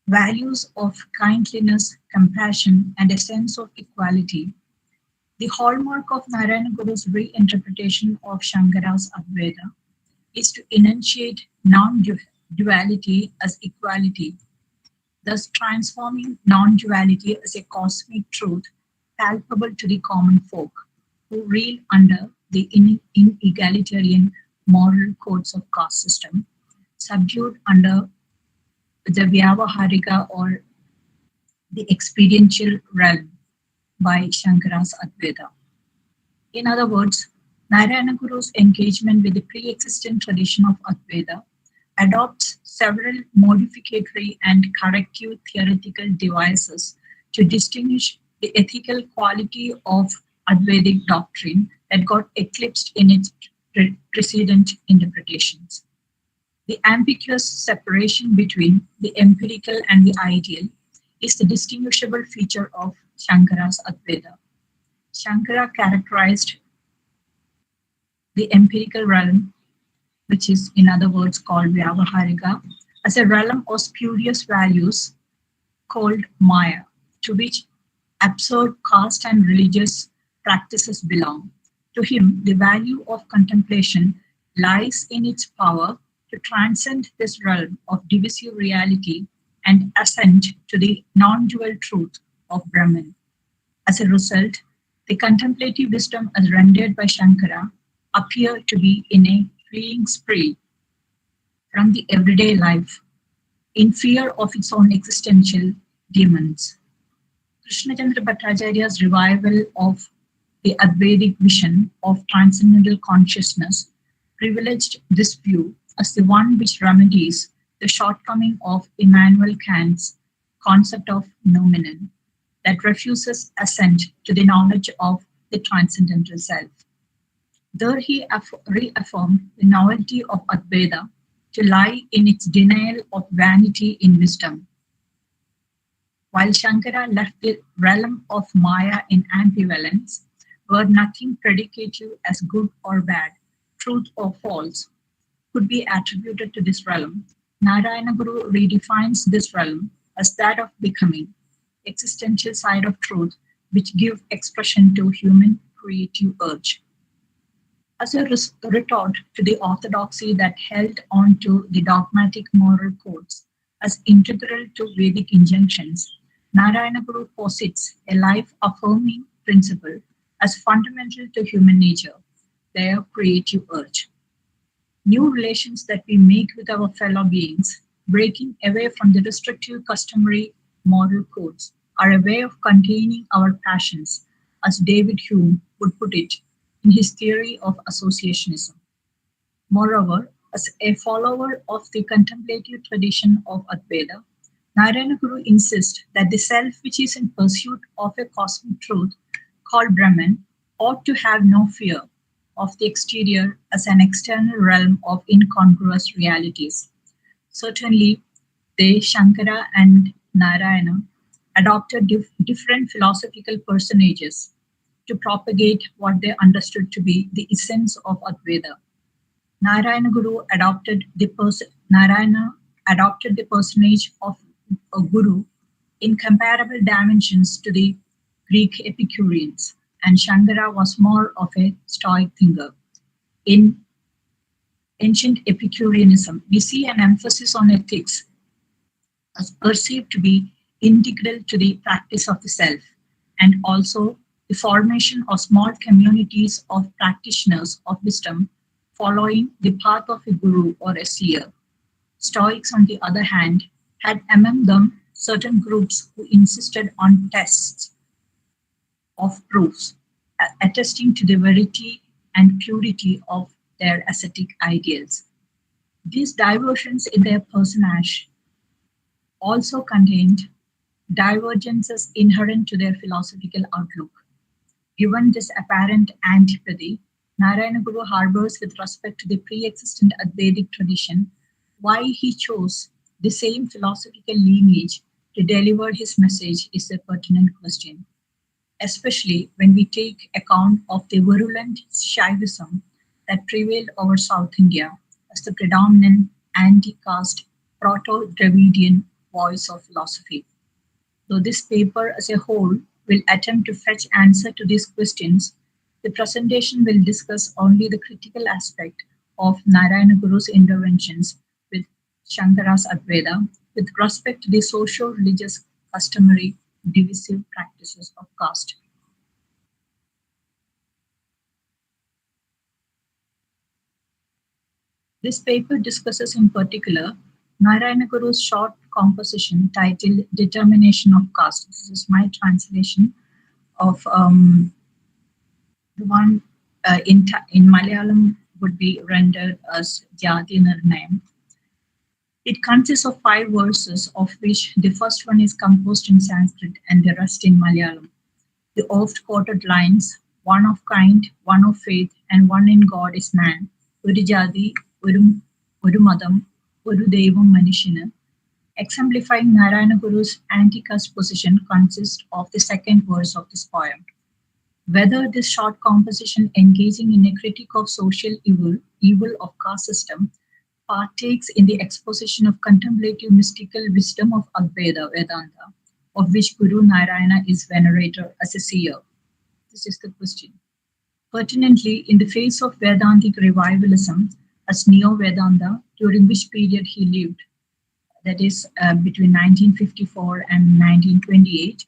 values of kindliness, compassion, and a sense of equality. The hallmark of Narayana Guru's reinterpretation of Shankara's Advaita is to enunciate non-duality as equality, thus transforming non-duality as a cosmic truth palpable to the common folk who reel under the inegalitarian moral codes of caste system, subdued under the Vyavaharika or the experiential realm by Shankara's Advaita. In other words, Narayana Guru's engagement with the pre-existent tradition of Advaita adopts several modificatory and corrective theoretical devices to distinguish the ethical quality of Advaitic doctrine that got eclipsed in its precedent interpretations. The ambiguous separation between the empirical and the ideal is the distinguishable feature of Shankara's Advaita. Shankara characterized the empirical realm, which is in other words called Vyavaharika, as a realm of spurious values called Maya, to which absurd caste and religious practices belong. To him, the value of contemplation lies in its power to transcend this realm of divisive reality and ascend to the non-dual truth of Brahman. As a result, the contemplative wisdom as rendered by Shankara appear to be in a fleeing spree from the everyday life, in fear of its own existential demons. Krishna Chandra Bhattacharya's revival of the Advaitic vision of transcendental consciousness privileged this view as the one which remedies the shortcoming of Immanuel Kant's concept of noumenon that refuses assent to the knowledge of the transcendental self. There he reaffirmed the novelty of Advaita to lie in its denial of vanity in wisdom, while Shankara left the realm of Maya in ambivalence, where nothing predicative as good or bad, truth or false, could be attributed to this realm. Narayana Guru redefines this realm as that of becoming, existential side of truth, which give expression to human creative urge. As a retort to the orthodoxy that held on to the dogmatic moral codes as integral to Vedic injunctions, Narayana Guru posits a life-affirming principle as fundamental to human nature, their creative urge. New relations that we make with our fellow beings, breaking away from the restrictive customary moral codes, are a way of containing our passions, as David Hume would put it in his theory of associationism. Moreover, as a follower of the contemplative tradition of Advaita, Narayana Guru insists that the self which is in pursuit of a cosmic truth called Brahman ought to have no fear of the exterior as an external realm of incongruous realities. Certainly, they, Shankara and Narayana, adopted different philosophical personages to propagate what they understood to be the essence of Advaita. Narayana adopted the personage of a guru in comparable dimensions to the Greek Epicureans, and Shankara was more of a Stoic thinker. In ancient Epicureanism, we see an emphasis on ethics as perceived to be integral to the practice of the self, and also the formation of small communities of practitioners of wisdom following the path of a guru or a seer. Stoics, on the other hand, had among them certain groups who insisted on tests of proofs, attesting to the verity and purity of their ascetic ideals. These diversions in their personage also contained divergences inherent to their philosophical outlook. Given this apparent antipathy, Narayana Guru harbors with respect to the pre-existent Advaitic tradition, why he chose the same philosophical lineage to deliver his message is a pertinent question, especially when we take account of the virulent Shaivism that prevailed over South India as the predominant anti-caste proto-Dravidian voice of philosophy. Though this paper as a whole will attempt to fetch answer to these questions, the presentation will discuss only the critical aspect of Narayana Guru's interventions with Shankara's Advaita with respect to the socio-religious customary divisive practices of caste. This paper discusses in particular Narayana Guru's short composition titled Determination of Caste. This is my translation of the one in Malayalam would be rendered as Jyoti Nirnayam. It consists of 5 verses, of which the first one is composed in Sanskrit and the rest in Malayalam. The oft-quoted lines, one of kind, one of faith, and one in God is man. Oru jati, oru madam, oru devam manishinu, exemplifying Narayana Guru's anti-caste position, consists of the second verse of this poem. Whether this short composition engaging in a critique of social evil of caste system, partakes in the exposition of contemplative mystical wisdom of Advaita Vedanta, of which Guru Narayana is venerated as a seer. This is the question. Pertinently, in the face of Vedantic revivalism as Neo-Vedanta, during which period he lived, that is between 1954 and 1928,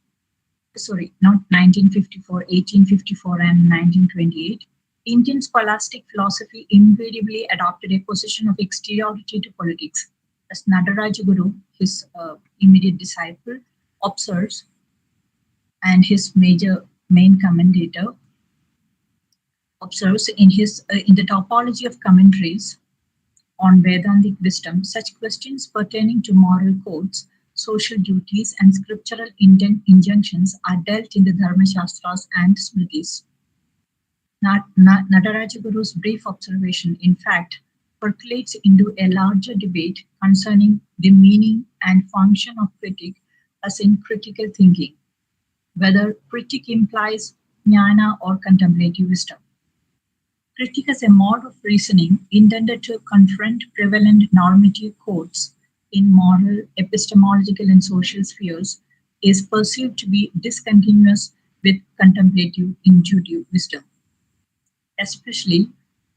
sorry, not 1954, 1854 and 1928, Indian scholastic philosophy invariably adopted a position of exteriority to politics. As Nadaraj Guru, his immediate disciple, observes, and his main commentator observes in the topology of commentaries on Vedantic wisdom, such questions pertaining to moral codes, social duties, and scriptural injunctions are dealt in the Dharma Shastras and Smritis. Natarajaguru's brief observation, in fact, percolates into a larger debate concerning the meaning and function of critique as in critical thinking, whether critique implies jnana or contemplative wisdom. Critique as a mode of reasoning intended to confront prevalent normative codes in moral, epistemological, and social spheres is perceived to be discontinuous with contemplative intuitive wisdom. Especially,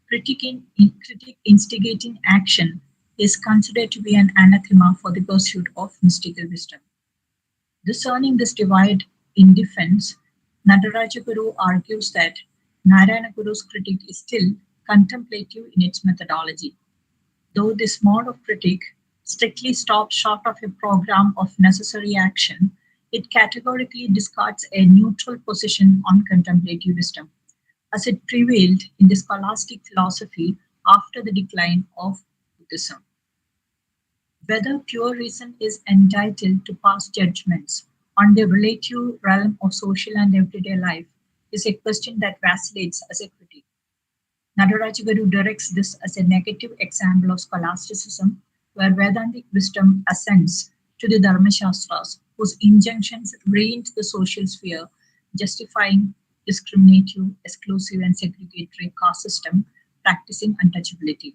critique instigating action is considered to be an anathema for the pursuit of mystical wisdom. Discerning this divide in defense, Nadarajaguru argues that Narayana Guru's critique is still contemplative in its methodology. Though this mode of critique strictly stops short of a program of necessary action, it categorically discards a neutral position on contemplative wisdom, as it prevailed in the scholastic philosophy after the decline of Buddhism. Whether pure reason is entitled to pass judgments on the relative realm of social and everyday life is a question that vacillates as a critique. Nadarajagaru directs this as a negative example of scholasticism, where Vedantic wisdom ascends to the Dharmashastras, whose injunctions reign the social sphere, justifying discriminative, exclusive, and segregatory caste system practicing untouchability.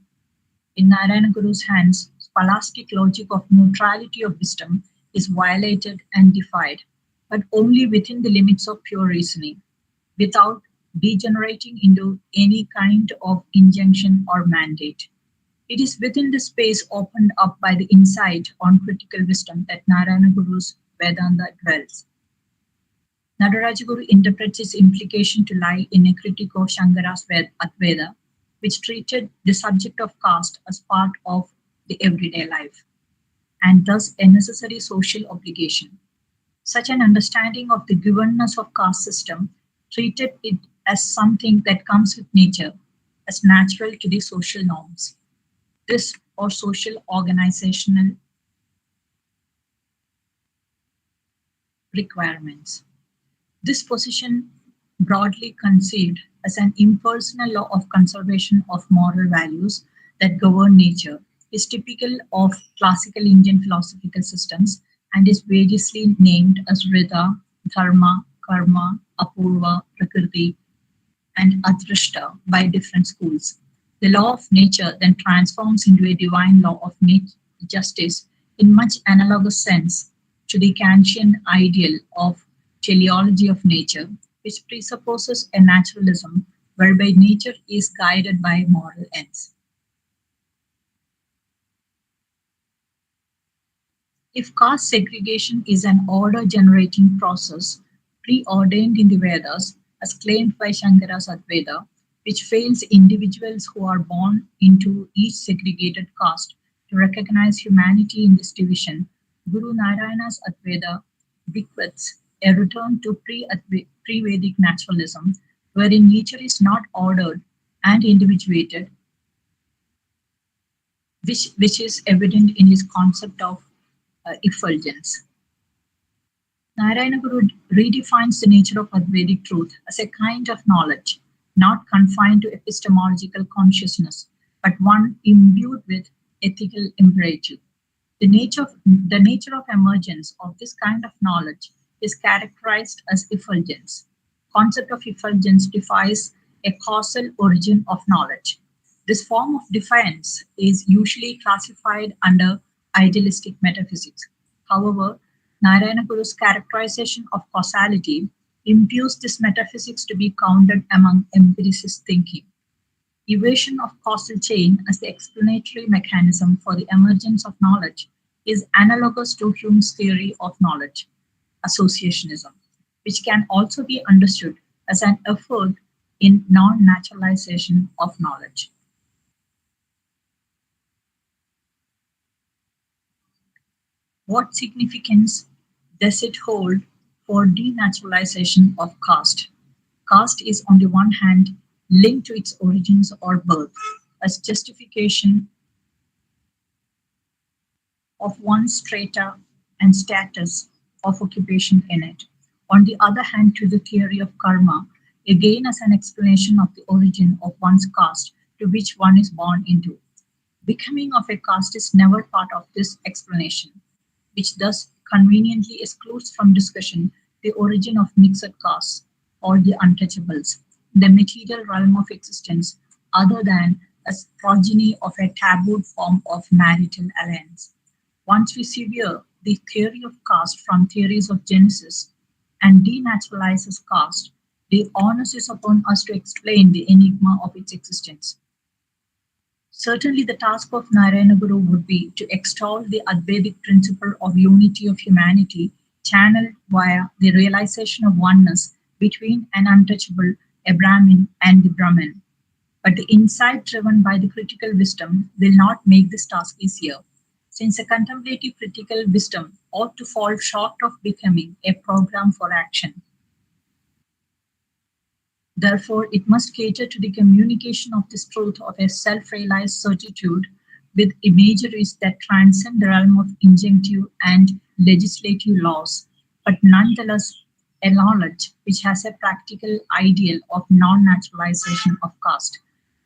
In Narayana Guru's hands, scholastic logic of neutrality of wisdom is violated and defied, but only within the limits of pure reasoning, without degenerating into any kind of injunction or mandate. It is within the space opened up by the insight on critical wisdom that Narayana Guru's Vedanta dwells. Nadarajaguru interprets its implication to lie in a critique of Shankara's Advaita, which treated the subject of caste as part of the everyday life, and thus a necessary social obligation. Such an understanding of the governance of caste system treated it as something that comes with nature, as natural to the social norms. This or social organizational requirements. This position, broadly conceived as an impersonal law of conservation of moral values that govern nature, is typical of classical Indian philosophical systems and is variously named as Rida, Dharma, Karma, Apurva, Prakriti, and Adrishta by different schools. The law of nature then transforms into a divine law of justice in much analogous sense to the Kantian ideal of teleology of nature, which presupposes a naturalism whereby nature is guided by moral ends. If caste segregation is an order-generating process preordained in the Vedas, as claimed by Shankara's Advaita, which fails individuals who are born into each segregated caste to recognize humanity in this division, Guru Narayana's Advaita bequeaths a return to pre-Vedic naturalism, wherein nature is not ordered and individuated, which is evident in his concept of effulgence. Narayana Guru redefines the nature of Advaitic truth as a kind of knowledge, not confined to epistemological consciousness, but one imbued with ethical imperative. The nature of emergence of this kind of knowledge is characterized as effulgence. Concept of effulgence defies a causal origin of knowledge. This form of defiance is usually classified under idealistic metaphysics. However, Narayana Guru's characterization of causality imbues this metaphysics to be counted among empiricist thinking. Evasion of causal chain as the explanatory mechanism for the emergence of knowledge is analogous to Hume's theory of knowledge, associationism, which can also be understood as an effort in non-naturalization of knowledge. What significance does it hold for denaturalization of caste? Caste is, on the one hand, linked to its origins or birth as justification of one strata and status of occupation in it. On the other hand, to the theory of karma, again as an explanation of the origin of one's caste to which one is born into. Becoming of a caste is never part of this explanation, which thus conveniently excludes from discussion the origin of mixed castes or the untouchables, the material realm of existence, other than as progeny of a tabooed form of marital alliance. Once we sever the theory of caste from theories of genesis and denaturalizes caste, the onus is upon us to explain the enigma of its existence. Certainly, the task of Narayana Guru would be to extol the Advaitic principle of unity of humanity, channeled via the realization of oneness between an untouchable, a Brahmin, and the Brahman. But the insight driven by the critical wisdom will not make this task easier, since a contemplative critical wisdom ought to fall short of becoming a program for action. Therefore, it must cater to the communication of this truth of a self-realized certitude with imageries that transcend the realm of injunctive and legislative laws, but nonetheless a knowledge which has a practical ideal of non-naturalization of caste.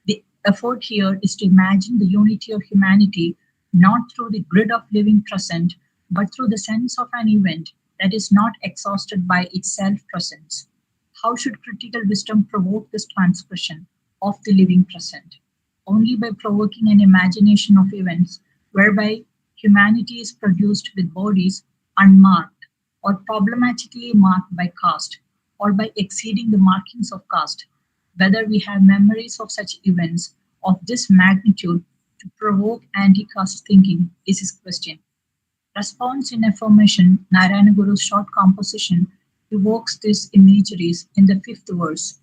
The effort here is to imagine the unity of humanity not through the grid of living present, but through the sense of an event that is not exhausted by its self-presence. How should critical wisdom provoke this transgression of the living present? Only by provoking an imagination of events whereby humanity is produced with bodies unmarked or problematically marked by caste, or by exceeding the markings of caste. Whether we have memories of such events of this magnitude to provoke anti caste thinking is his question. Response in affirmation, Narayana Guru's short composition evokes these imageries in the fifth verse.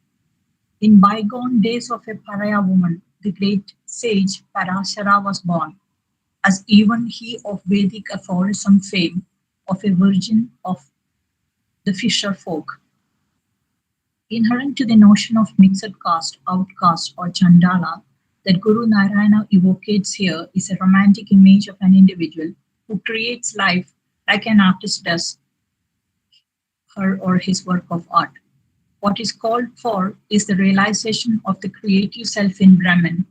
In bygone days of a pariah woman, the great sage Parashara was born, as even he of Vedic aphorism fame, of a virgin of the fisher folk. Inherent to the notion of mixed caste, outcast, or Chandala that Guru Narayana evocates here is a romantic image of an individual who creates life like an artist does her or his work of art. What is called for is the realization of the creative self in Brahman,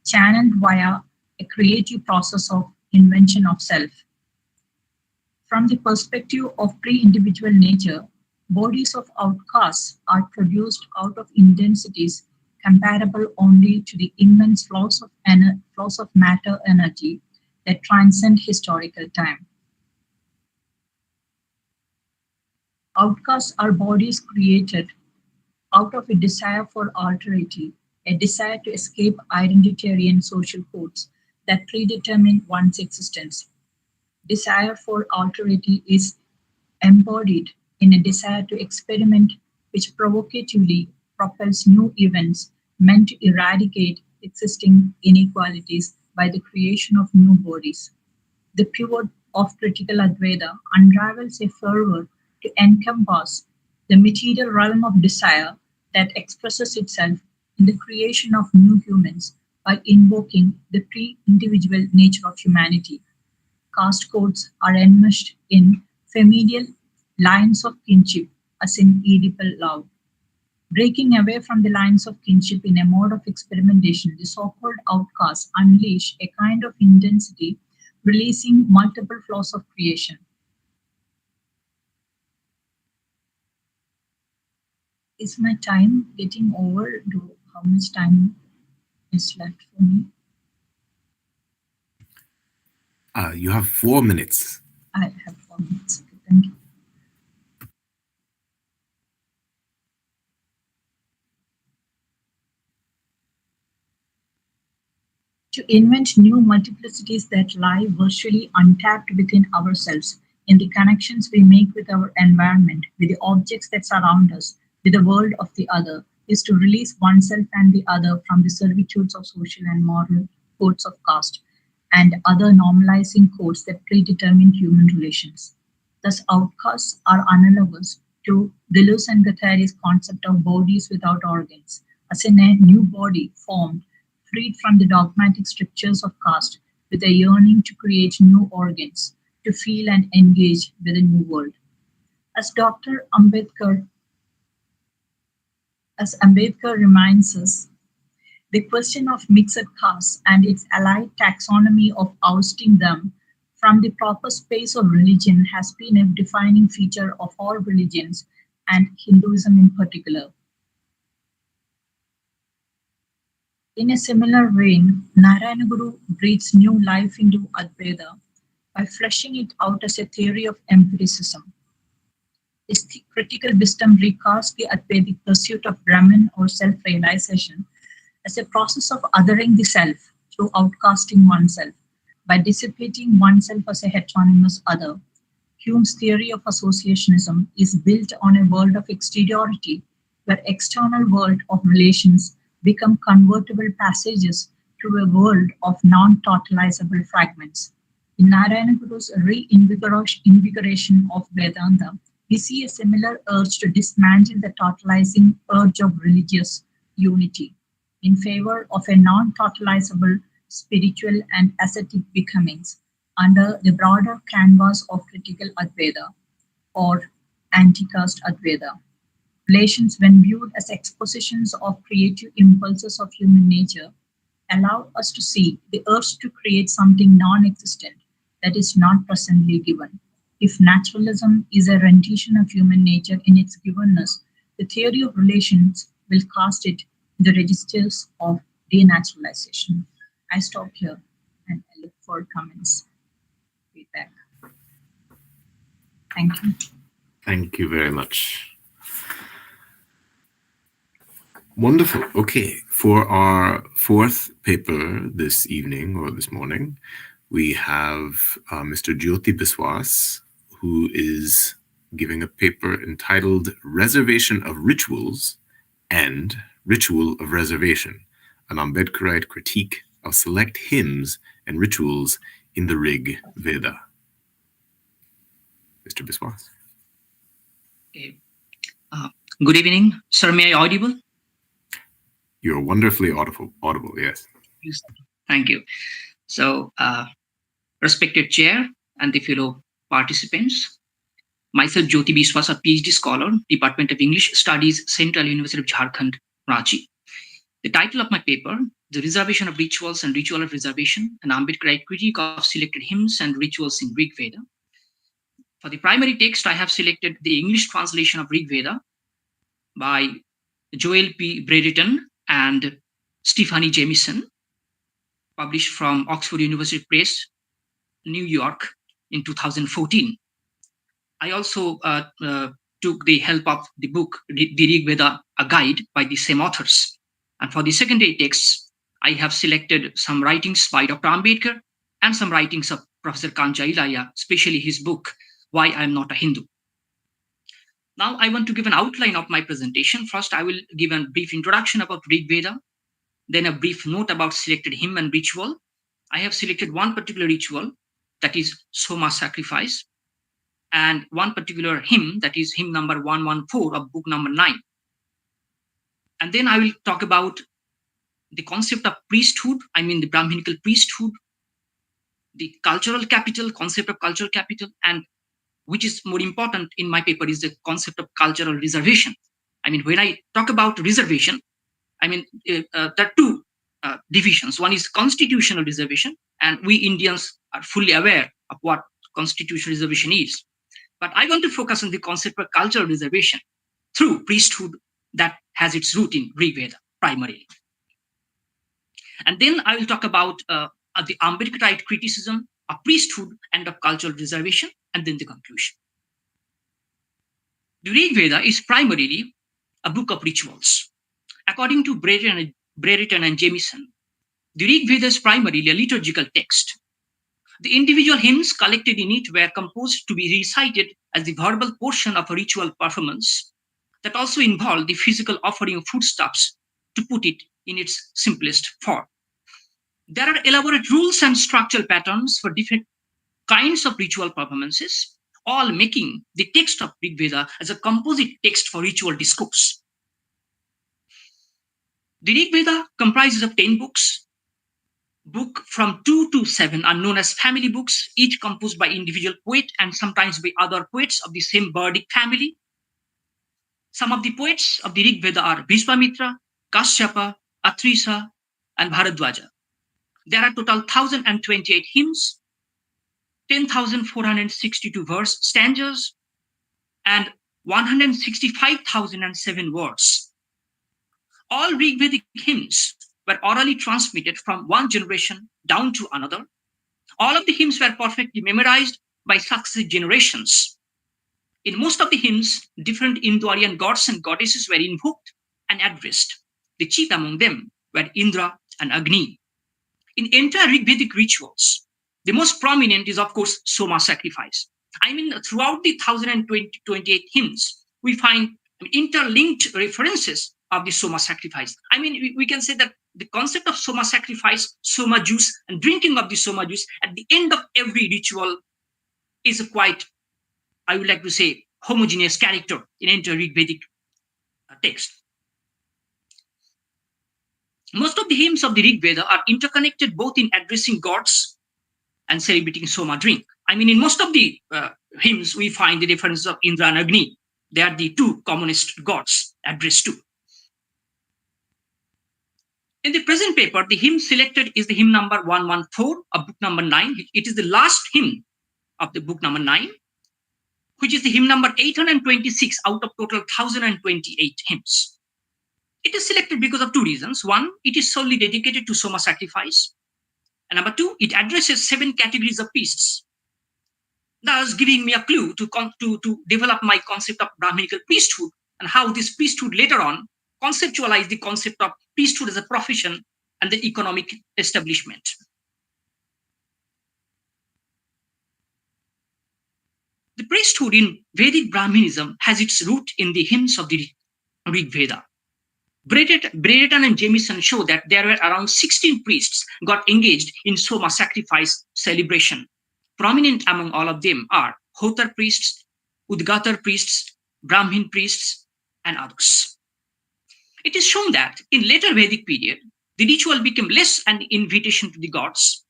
channeled via a creative process of invention of self. From the perspective of pre-individual nature, bodies of outcasts are produced out of intensities comparable only to the immense flows of matter energy that transcend historical time. Outcasts are bodies created out of a desire for alterity, a desire to escape identitarian social codes that predetermine one's existence. Desire for alterity is embodied in a desire to experiment which provocatively propels new events meant to eradicate existing inequalities by the creation of new bodies. The pivot of critical Advaita unravels a fervor to encompass the material realm of desire that expresses itself in the creation of new humans by invoking the pre-individual nature of humanity. Caste codes are enmeshed in familial lines of kinship, as in Oedipal love. Breaking away from the lines of kinship in a mode of experimentation, the so-called outcasts unleash a kind of intensity, releasing multiple flows of creation. Is my time getting over? How much time is left for me? You have 4 minutes. I have 4 minutes. Okay, thank you. To invent new multiplicities that lie virtually untapped within ourselves, in the connections we make with our environment, with the objects that surround us, with the world of the other, is to release oneself and the other from the servitudes of social and moral codes of caste and other normalizing codes that predetermine human relations. Thus, outcasts are analogous to Deleuze and Guattari's concept of bodies without organs, as in a new body formed freed from the dogmatic strictures of caste, with a yearning to create new organs. to feel and engage with the new world. As Dr. Ambedkar, as Ambedkar reminds us, the question of mixed castes and its allied taxonomy of ousting them from the proper space of religion has been a defining feature of all religions and Hinduism in particular. In a similar vein, Narayana Guru breathes new life into Advaita by fleshing it out as a theory of empiricism. His critical wisdom recasts the Advaitic pursuit of Brahman or self-realization as a process of othering the self through outcasting oneself, by dissipating oneself as a heteronymous other. Hume's theory of associationism is built on a world of exteriority, where external world of relations become convertible passages to a world of non-totalizable fragments. In Narayana Guru's reinvigoration of Vedanta, we see a similar urge to dismantle the totalizing urge of religious unity in favor of a non-totalizable spiritual and ascetic becomings under the broader canvas of critical Advaita or anti-caste Advaita. Relations, when viewed as expositions of creative impulses of human nature, allow us to see the urge to create something non-existent that is not presently given. If naturalism is a rendition of human nature in its givenness, the theory of relations will cast it in the registers of de-naturalisation. I stop here and I look for comments, feedback. Thank you. Thank you very much. Wonderful. Okay, for our fourth paper this evening or this morning, we have Mr. Jyoti Biswas, who is giving a paper entitled Reservation of Rituals and Ritual of Reservation, an Ambedkarite critique of select hymns and rituals in the Rig Veda. Mr. Biswas. Okay. Good evening. Sir, may I audible? You're wonderfully audible, yes. Yes. Thank you. So, respected chair and the fellow participants, myself Jyoti Biswas, a PhD scholar, Department of English Studies, Central University of Jharkhand, Ranchi. The title of my paper, The Reservation of Rituals and Ritual of Reservation, an Ambedkarite critique of selected hymns and rituals in Rig Veda. For the primary text, I have selected the English translation of Rig Veda by Joel P. Brereton and Stephanie Jamieson, published from Oxford University Press, New York in 2014. I also took the help of the book, the Rig Veda, a guide by the same authors. And for the secondary texts, I have selected some writings by Dr. Ambedkar and some writings of Professor Kancha Ilaya, especially his book, Why I Am Not a Hindu. Now I want to give an outline of my presentation. First, I will give a brief introduction about Rig Veda, then a brief note about selected hymn and ritual. I have selected one particular ritual, that is Soma sacrifice, and one particular hymn, that is hymn number 114 of book number 9. And then I will talk about the concept of priesthood, I mean the Brahminical priesthood, the cultural capital, concept of cultural capital, and which is more important in my paper is the concept of cultural reservation. I mean, when I talk about reservation, I mean, there are two divisions. One is constitutional reservation, and we Indians are fully aware of what constitutional reservation is. But I want to focus on the concept of cultural reservation through priesthood that has its root in Rig Veda primarily. And then I will talk about the Ambedkarite criticism of priesthood and of cultural reservation, and then the conclusion. The Rig Veda is primarily a book of rituals. According to Brereton and Jamieson, the Rig Veda is primarily a liturgical text. The individual hymns collected in it were composed to be recited as the verbal portion of a ritual performance that also involved the physical offering of foodstuffs, to put it in its simplest form. There are elaborate rules and structural patterns for different kinds of ritual performances, all making the text of Rig Veda as a composite text for ritual discourse. The Rig Veda comprises of 10 books. book from 2 to 7 are known as family books, each composed by individual poet and sometimes by other poets of the same bardic family. Some of the poets of the Rig Veda are Vishwamitra, Kashyapa, Atrisa, and Bharadwaja. There are total 1,028 hymns, 10,462 verse stanzas, and 165,007 words. All Rigvedic hymns were orally transmitted from one generation down to another. All of the hymns were perfectly memorized by successive generations. In most of the hymns, different Indo-Aryan gods and goddesses were invoked and addressed. The chief among them were Indra and Agni. In entire Rigvedic rituals, the most prominent is, of course, Soma sacrifice. I mean, throughout the 1,028 hymns, we find interlinked references of the Soma sacrifice. I mean, we can say that the concept of Soma sacrifice, Soma juice, and drinking of the Soma juice at the end of every ritual is a quite, I would like to say, homogeneous character in entire Rigvedic text. Most of the hymns of the Rig Veda are interconnected both in addressing gods and celebrating Soma drink. I mean, in most of the hymns, we find the references of Indra and Agni. They are the two commonest gods addressed to. In the present paper, the hymn selected is the hymn number 114 of book number 9. It is the last hymn of the book number 9, which is the hymn number 826 out of total 1,028 hymns. It is selected because of two reasons. One, it is solely dedicated to Soma sacrifice. And number two, it addresses 7 categories of priests, thus giving me a clue to develop my concept of Brahminical priesthood and how this priesthood later on conceptualized the concept of priesthood as a profession and the economic establishment. The priesthood in Vedic Brahminism has its root in the hymns of the Rig Veda. Brereton and Jamieson show that there were around 16 priests got engaged in Soma sacrifice celebration. Prominent among all of them are Hotar priests, Udgatar priests, Brahmin priests, and others. It is shown that in later Vedic period, the ritual became less an invitation to the gods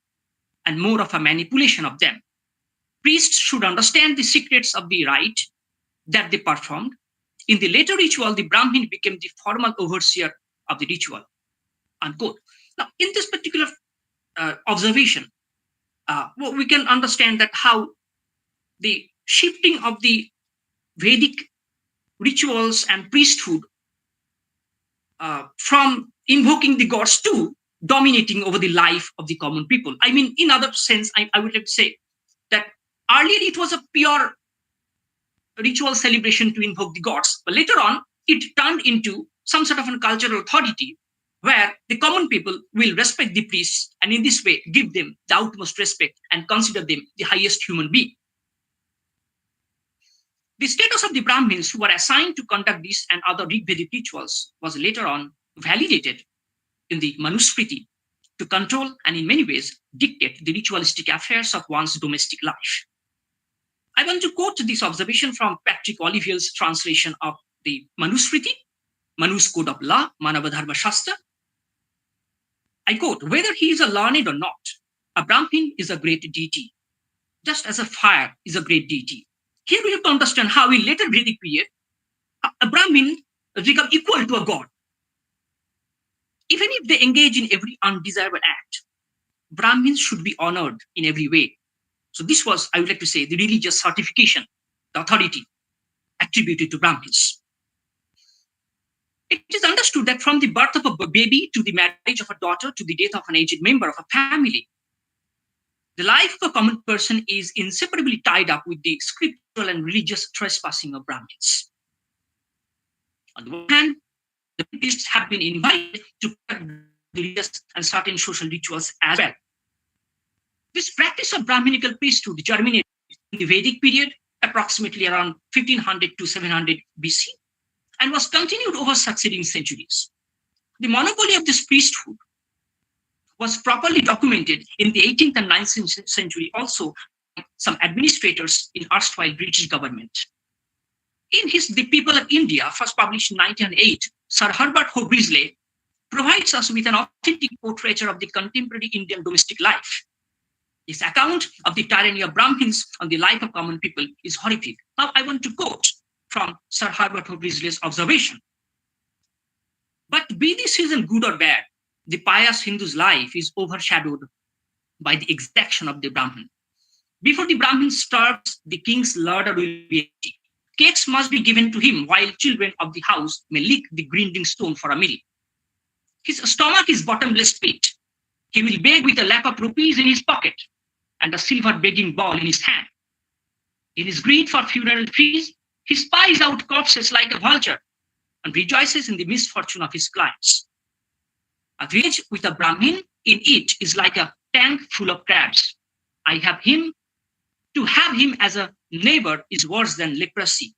and more of a manipulation of them. Priests should understand the secrets of the rite that they performed. In the later ritual, the Brahmin became the formal overseer of the ritual, unquote. Now, in this particular observation, we can understand that how the shifting of the Vedic rituals and priesthood from invoking the gods to dominating over the life of the common people. I mean, in other sense, I would like to say that earlier it was a pure ritual celebration to invoke the gods, but later on it turned into some sort of a cultural authority where the common people will respect the priests and in this way give them the utmost respect and consider them the highest human being. The status of the Brahmins who were assigned to conduct these and other Rigvedic rituals was later on validated in the Manusmriti to control and in many ways dictate the ritualistic affairs of one's domestic life. I want to quote this observation from Patrick Olivier's translation of the Manusmriti, Manu's Code of Law, Manavadharma Shastra. I quote, "Whether he is a learned or not, a Brahmin is a great deity, just as a fire is a great deity." Here we have to understand how in later Vedic period, a Brahmin has become equal to a god. Even if they engage in every undesirable act, Brahmins should be honored in every way. So this was, I would like to say, the religious certification, the authority attributed to Brahmins. It is understood that from the birth of a baby to the marriage of a daughter to the death of an aged member of a family, the life of a common person is inseparably tied up with the scriptural and religious trespassing of Brahmins. On the one hand, the priests have been invited to practice religious and certain social rituals as well. This practice of Brahminical priesthood germinated in the Vedic period, approximately around 1500 to 700 BC, and was continued over succeeding centuries. The monopoly of this priesthood was properly documented in the 18th and 19th century also by some administrators in erstwhile British government. In his The People of India, first published in 1908, Sir Herbert Hoare Beazley provides us with an authentic portraiture of the contemporary Indian domestic life. His account of the tyranny of Brahmins on the life of common people is horrific. Now I want to quote from Sir Herbert Hooper's observation. But be this reason good or bad, the pious Hindu's life is overshadowed by the exaction of the Brahmin. Before the Brahmin starves, the king's larder will be empty. Cakes must be given to him, while children of the house may lick the grinding stone for a meal. His stomach is bottomless pit. He will beg with a lakh of rupees in his pocket and a silver begging bowl in his hand. In his greed for funeral fees, he spies out corpses like a vulture and rejoices in the misfortune of his clients. A village with a Brahmin in it is like a tank full of crabs. To have him as a neighbor is worse than leprosy.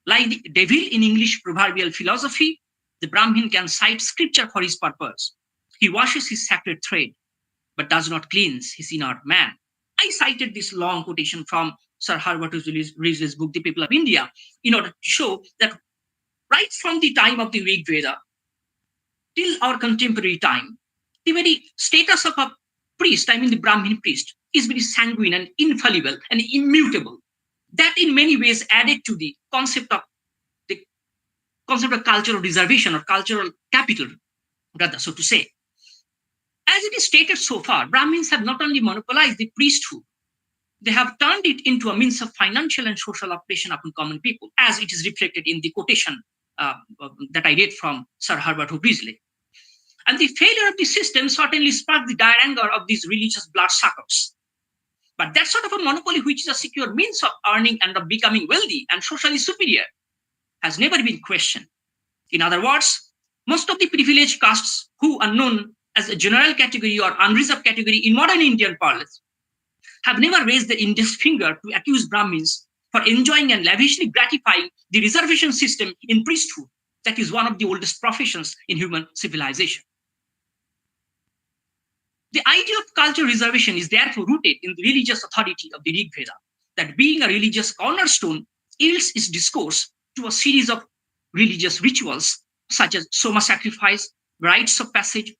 Like the devil in English proverbial philosophy, the Brahmin can cite scripture for his purpose. He washes his sacred thread, but does not cleanse his inner man. I cited this long quotation from Sir Herbert Hooper's book, The People of India, in order to show that right from the time of the Rig Veda till our contemporary time, the very status of a priest, I mean the Brahmin priest, is very sanguine and infallible and immutable. That in many ways added to the concept of cultural reservation or cultural capital, rather, so to say. As it is stated so far, Brahmins have not only monopolized the priesthood, they have turned it into a means of financial and social oppression upon common people, as it is reflected in the quotation that I read from Sir Herbert Hooper. And the failure of the system certainly sparked the dire anger of these religious bloodsuckers. But that sort of a monopoly, which is a secure means of earning and of becoming wealthy and socially superior, has never been questioned. In other words, most of the privileged castes who are known as a general category or unreserved category in modern Indian parlance have never raised the index finger to accuse Brahmins for enjoying and lavishly gratifying the reservation system in priesthood that is one of the oldest professions in human civilization. The idea of cultural reservation is therefore rooted in the religious authority of the Rig Veda, that being a religious cornerstone yields its discourse to a series of religious rituals such as Soma sacrifice, rites of passage,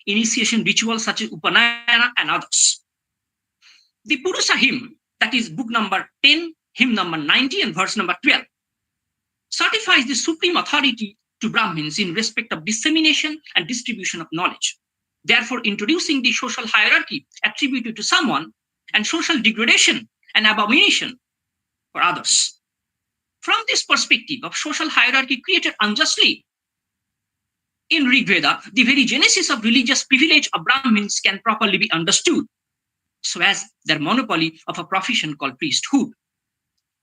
initiation rituals such as Upanayana and others. The Purusha hymn, that is book number 10, hymn number 90 and verse number 12, certifies the supreme authority to Brahmins in respect of dissemination and distribution of knowledge, therefore introducing the social hierarchy attributed to someone and social degradation and abomination for others. From this perspective of social hierarchy created unjustly in Rig Veda, the very genesis of religious privilege of Brahmins can properly be understood, so as their monopoly of a profession called priesthood.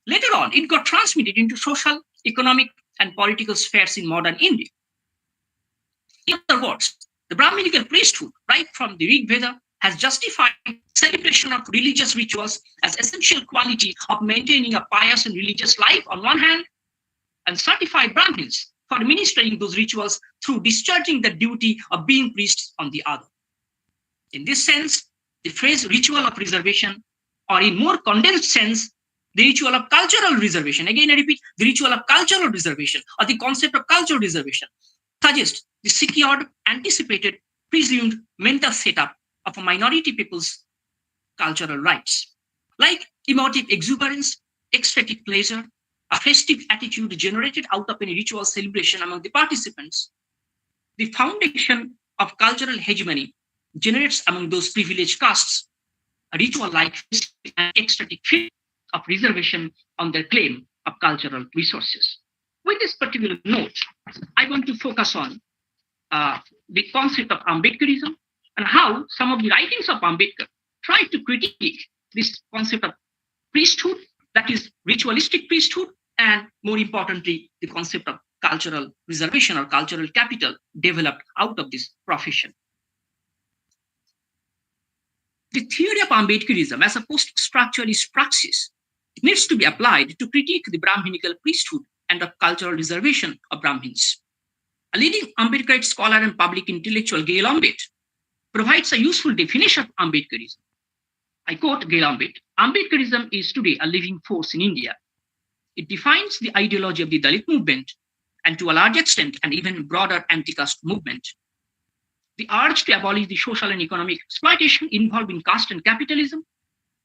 Later on, it got transmitted into social, economic, and political spheres in modern India. In other words, the Brahminical priesthood, right from the Rig Veda, has justified celebration of religious rituals as essential quality of maintaining a pious and religious life on one hand, and certified Brahmins for ministering those rituals through discharging the duty of being priests on the other. In this sense, the phrase ritual of reservation, or in more condensed sense, the ritual of cultural reservation, again I repeat, the ritual of cultural reservation, or the concept of cultural reservation, suggests the secured, anticipated, presumed mental setup of a minority people's cultural rights, like emotive exuberance, ecstatic pleasure, a festive attitude generated out of any ritual celebration among the participants. The foundation of cultural hegemony generates among those privileged castes a ritual-like and ecstatic feeling of reservation on their claim of cultural resources. With this particular note, I want to focus on the concept of Ambedkarism and how some of the writings of Ambedkar try to critique this concept of priesthood, that is ritualistic priesthood, and more importantly, the concept of cultural reservation or cultural capital developed out of this profession. The theory of Ambedkarism as a post-structuralist praxis needs to be applied to critique the Brahminical priesthood and of cultural reservation of Brahmins. A leading Ambedkarite scholar and public intellectual, Gail Ambed, provides a useful definition of Ambedkarism. I quote Gail Ambed, "Ambedkarism is today a living force in India. It defines the ideology of the Dalit movement and to a large extent an even broader anti-caste movement. The urge to abolish the social and economic exploitation involved in caste and capitalism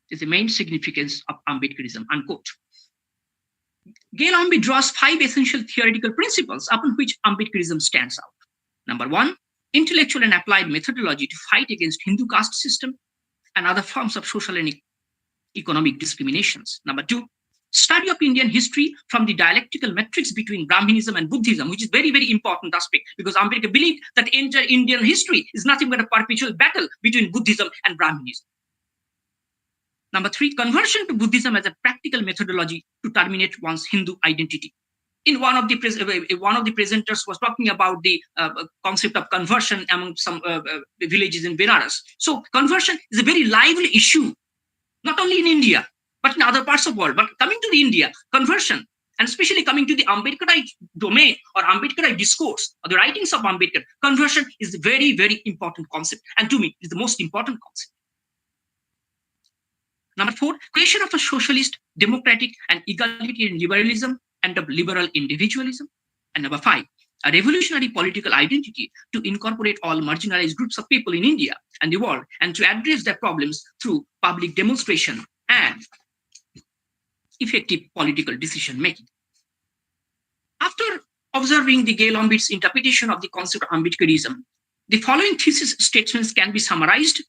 is the main significance of Ambedkarism, unquote. Gail Ambed draws 5 essential theoretical principles upon which Ambedkarism stands out. Number 1, intellectual and applied methodology to fight against Hindu caste system and other forms of social and economic discriminations. Number 2, study of Indian history from the dialectical matrix between Brahminism and Buddhism, which is very, very important aspect, because Ambedkar believed that entire Indian history is nothing but a perpetual battle between Buddhism and Brahminism. Number 3, conversion to Buddhism as a practical methodology to terminate one's Hindu identity. In one of the presenters was talking about the concept of conversion among some villages in Banaras. So conversion is a very lively issue, not only in India, but in other parts of the world. But coming to the India, conversion, and especially coming to the Ambedkarite domain or Ambedkarite discourse or the writings of Ambedkar, conversion is a very, very important concept. And to me, it's the most important concept. Number 4, creation of a socialist, democratic, and egalitarian liberalism and of liberal individualism. And number 5, a revolutionary political identity to incorporate all marginalized groups of people in India and the world and to address their problems through public demonstration and effective political decision making. After observing the Gail Ambed's interpretation of the concept of Ambedkarism, the following thesis statements can be summarized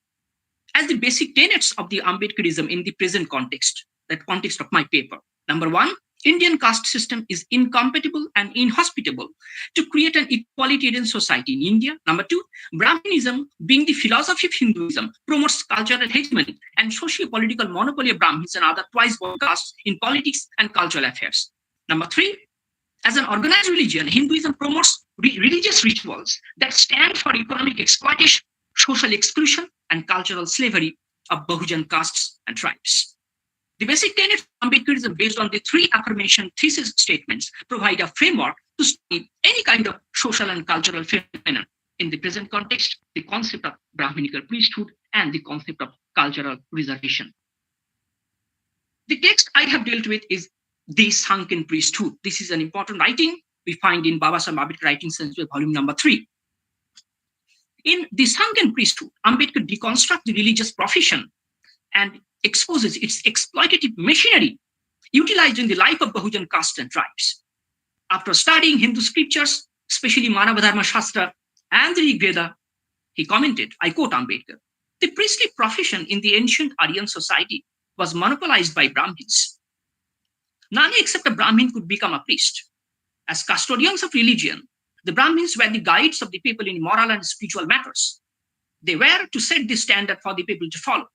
as the basic tenets of the Ambedkarism in the present context, that context of my paper. Number 1, Indian caste system is incompatible and inhospitable to create an equalitarian society in India. Number 2, Brahminism, being the philosophy of Hinduism, promotes cultural hegemony and socio-political monopoly of Brahmins and other twice-born castes in politics and cultural affairs. Number 3, as an organized religion, Hinduism promotes religious rituals that stand for economic exploitation, social exclusion, and cultural slavery of Bahujan castes and tribes. The basic tenets of Ambedkarism based on the 3 aforementioned thesis statements provide a framework to study any kind of social and cultural phenomenon. In the present context, the concept of Brahminical priesthood and the concept of cultural reservation. The text I have dealt with is The Sunken Priesthood. This is an important writing we find in Baba Saheb Ambedkar Writings, volume number 3. In The Sunken Priesthood, Ambedkar deconstructs the religious profession and exposes its exploitative machinery utilized in the life of Bahujan castes and tribes. After studying Hindu scriptures, especially Manavadharma Shastra and the Rig Veda, he commented, I quote Ambedkar, the priestly profession in the ancient Aryan society was monopolized by Brahmins. None except a Brahmin could become a priest. As custodians of religion, the Brahmins were the guides of the people in moral and spiritual matters. They were to set the standard for the people to follow.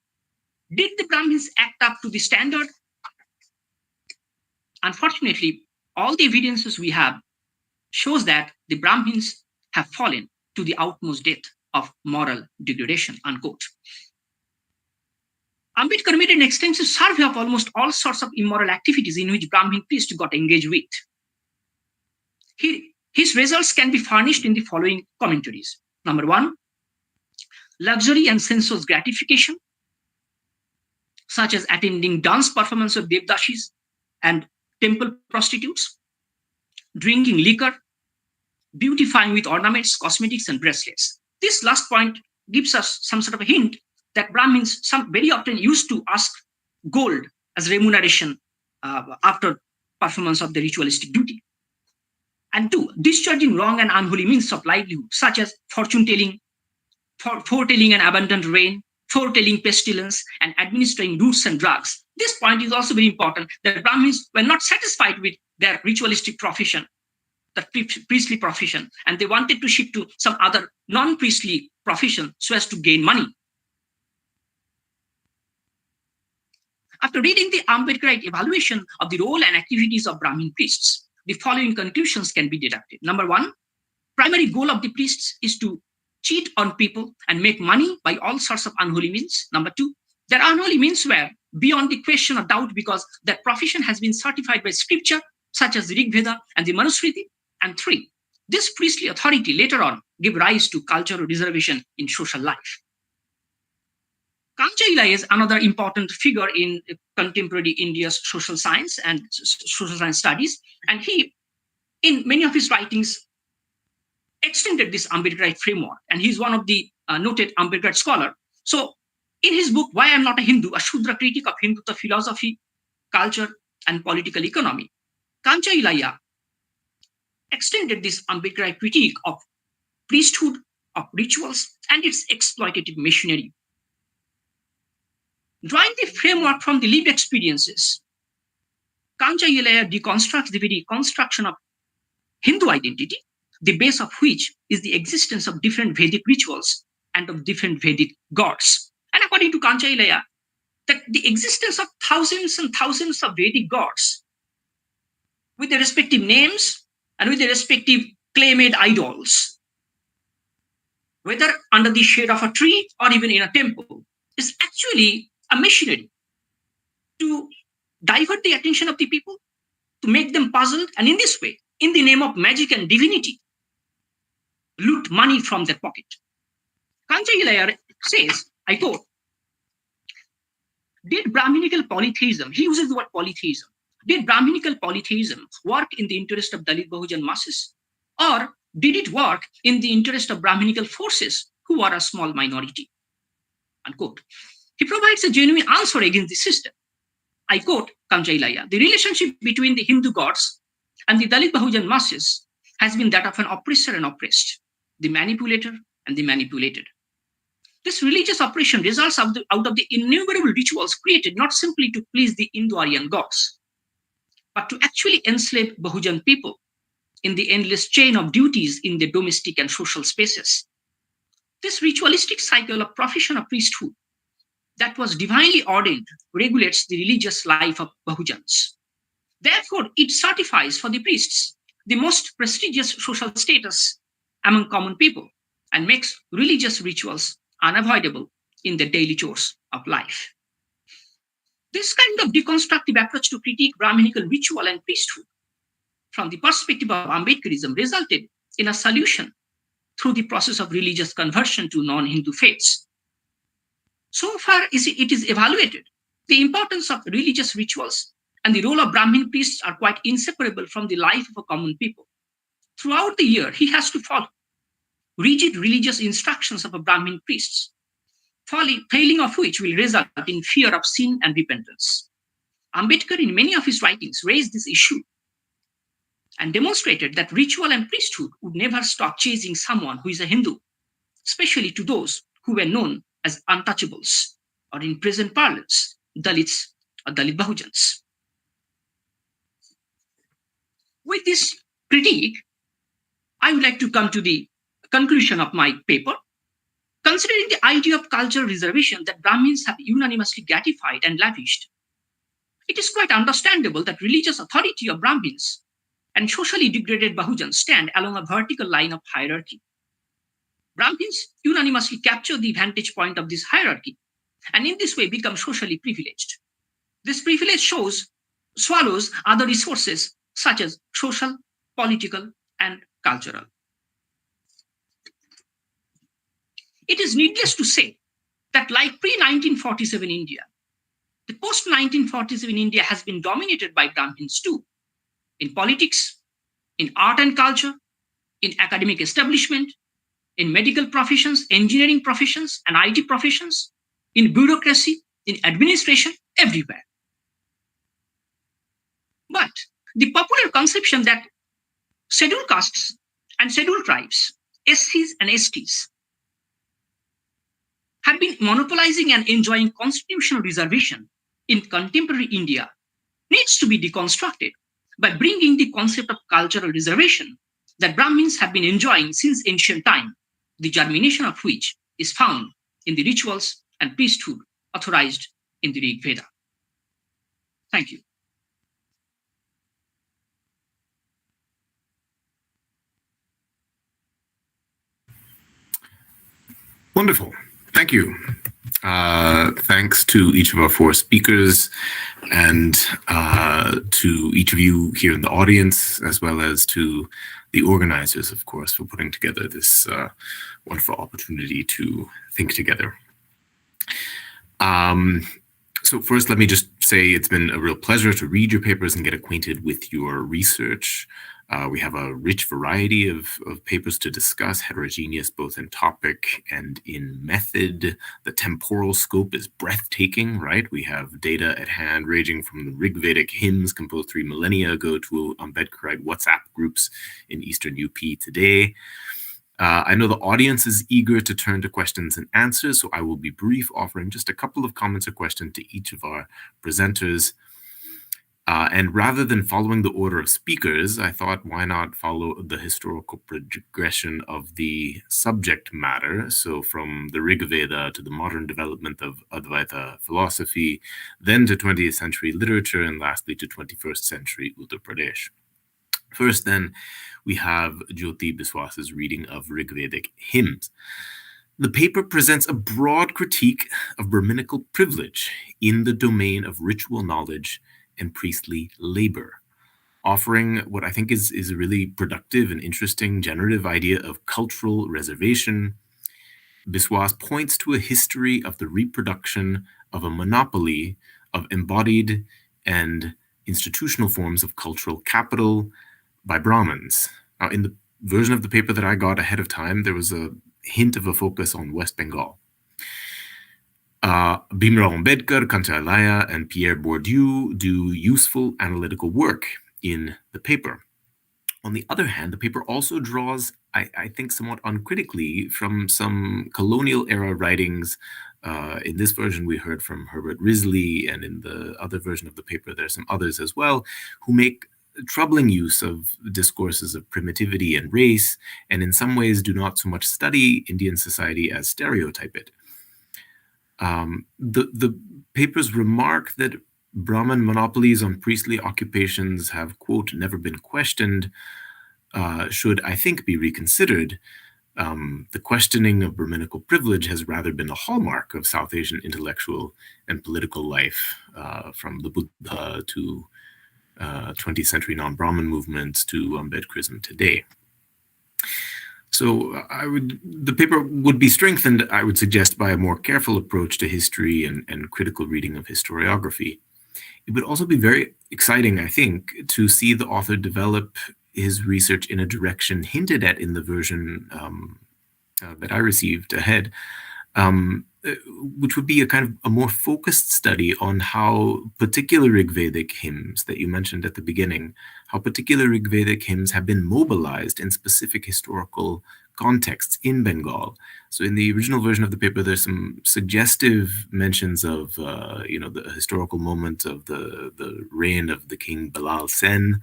Did the Brahmins act up to the standard? Unfortunately, all the evidences we have shows that the Brahmins have fallen to the utmost depth of moral degradation, unquote. Ambedkar made an extensive survey of almost all sorts of immoral activities in which Brahmin priests got engaged with. His results can be furnished in the following commentaries. Number 1, luxury and sensuous gratification, such as attending dance performance of devdashis and temple prostitutes, drinking liquor, beautifying with ornaments, cosmetics, and bracelets. This last point gives us some sort of a hint that Brahmins very often used to ask gold as remuneration after performance of the ritualistic duty. And 2, discharging wrong and unholy means of livelihood, such as fortune telling, foretelling an abundant rain, foretelling pestilence, and administering roots and drugs. This point is also very important, that Brahmins were not satisfied with their ritualistic profession, the priestly profession, and they wanted to shift to some other non-priestly profession so as to gain money. After reading the Ambedkarite evaluation of the role and activities of Brahmin priests, the following conclusions can be deducted. Number 1, primary goal of the priests is to cheat on people and make money by all sorts of unholy means. Number 2, their unholy means were beyond the question of doubt because their profession has been certified by scripture, such as the Rig Veda and the Manusmriti. And 3, this priestly authority later on gave rise to cultural reservation in social life. Kanchaila is another important figure in contemporary India's social science and social science studies. And he, in many of his writings, extended this Ambedkarite framework, and he's one of the noted Ambedkarite scholar. So in his book, Why I'm Not a Hindu, a Shudra critique of Hindutva philosophy, culture, and political economy, Kancha Ilaiah extended this Ambedkarite critique of priesthood, of rituals, and its exploitative machinery. Drawing the framework from the lived experiences, Kancha Ilaiah deconstructs the very construction of Hindu identity, the base of which is the existence of different Vedic rituals and of different Vedic gods. And according to Kancha Ilaiah, that the existence of thousands and thousands of Vedic gods with their respective names and with their respective clay-made idols, whether under the shade of a tree or even in a temple, is actually a machinery to divert the attention of the people, to make them puzzled, and in this way, in the name of magic and divinity, loot money from their pocket. Kancha Ilaiah says, I quote, did Brahminical polytheism, he uses the word polytheism, did Brahminical polytheism work in the interest of Dalit Bahujan masses, or did it work in the interest of Brahminical forces who are a small minority? Unquote. He provides a genuine answer against the system. I quote Kancha Ilaiah, the relationship between the Hindu gods and the Dalit Bahujan masses has been that of an oppressor and oppressed, the manipulator and the manipulated. This religious oppression results out of the innumerable rituals created not simply to please the Indo-Aryan gods, but to actually enslave Bahujan people in the endless chain of duties in their domestic and social spaces. This ritualistic cycle of profession of priesthood that was divinely ordained regulates the religious life of Bahujans. Therefore, it certifies for the priests the most prestigious social status among common people and makes religious rituals unavoidable in the daily chores of life. This kind of deconstructive approach to critique Brahminical ritual and priesthood from the perspective of Ambedkarism resulted in a solution through the process of religious conversion to non-Hindu faiths. So far as it is evaluated, the importance of religious rituals and the role of Brahmin priests are quite inseparable from the life of a common people. Throughout the year, he has to follow rigid religious instructions of a Brahmin priests, failing of which will result in fear of sin and repentance. Ambedkar, in many of his writings, raised this issue and demonstrated that ritual and priesthood would never stop chasing someone who is a Hindu, especially to those who were known as untouchables, or in present parlance, Dalits or Dalit Bahujans. With this critique, I would like to come to the conclusion of my paper. Considering the idea of cultural reservation that Brahmins have unanimously gratified and lavished, it is quite understandable that religious authority of Brahmins and socially degraded Bahujans stand along a vertical line of hierarchy. Brahmins unanimously capture the vantage point of this hierarchy and in this way become socially privileged. This privilege swallows other resources such as social, political, and cultural. It is needless to say that like pre-1947 India, the post-1947 India has been dominated by Brahmins too, in politics, in art and culture, in academic establishment, in medical professions, engineering professions, and IT professions, in bureaucracy, in administration, everywhere. But the popular conception that scheduled castes and scheduled tribes, SCs and STs, have been monopolizing and enjoying constitutional reservation in contemporary India needs to be deconstructed by bringing the concept of cultural reservation that Brahmins have been enjoying since ancient time, the germination of which is found in the rituals and priesthood authorized in the Rig Veda. Thank you. Wonderful. Thank you. Thanks to each of our four speakers and to each of you here in the audience, as well as to the organizers, of course, for putting together this wonderful opportunity to think together. So first, let me just say it's been a real pleasure to read your papers and get acquainted with your research. We have a rich variety of papers to discuss, heterogeneous both in topic and in method. The temporal scope is breathtaking, right? We have data at hand ranging from the Rig Vedic hymns composed 3 millennia ago to Ambedkarite WhatsApp groups in Eastern UP today. I know the audience is eager to turn to questions and answers, so I will be brief, offering just a couple of comments or questions to each of our presenters. And rather than following the order of speakers, I thought, why not follow the historical progression of the subject matter? So from the Rig Veda to the modern development of Advaita philosophy, then to 20th century literature, and lastly to 21st century Uttar Pradesh. First, then, we have Jyoti Biswas's reading of Rigvedic hymns. The paper presents a broad critique of Brahminical privilege in the domain of ritual knowledge and priestly labor, offering what I think is a really productive and interesting generative idea of cultural reservation. Biswas points to a history of the reproduction of a monopoly of embodied and institutional forms of cultural capital by Brahmins. Now, in the version of the paper that I got ahead of time, there was a hint of a focus on West Bengal. Bhimrao Ambedkar, Kantalaya, and Pierre Bourdieu do useful analytical work in the paper. On the other hand, the paper also draws, I think, somewhat uncritically from some colonial era writings. In this version, we heard from Herbert Risley, and in the other version of the paper, there are some others as well, who make troubling use of discourses of primitivity and race, and in some ways do not so much study Indian society as stereotype it. The papers remark that Brahmin monopolies on priestly occupations have, quote, never been questioned, should, I think, be reconsidered. The questioning of Brahminical privilege has rather been a hallmark of South Asian intellectual and political life, from the Buddha to 20th century non-Brahmin movements to Ambedkarism today. So the paper would be strengthened, I would suggest, by a more careful approach to history and critical reading of historiography. It would also be very exciting, I think, to see the author develop his research in a direction hinted at in the version that I received ahead, which would be a kind of a more focused study on how particular Rigvedic hymns that you mentioned at the beginning, how particular Rigvedic hymns have been mobilized in specific historical contexts in Bengal. So in the original version of the paper, there's some suggestive mentions of, the historical moment of the reign of the king Bilal Sen,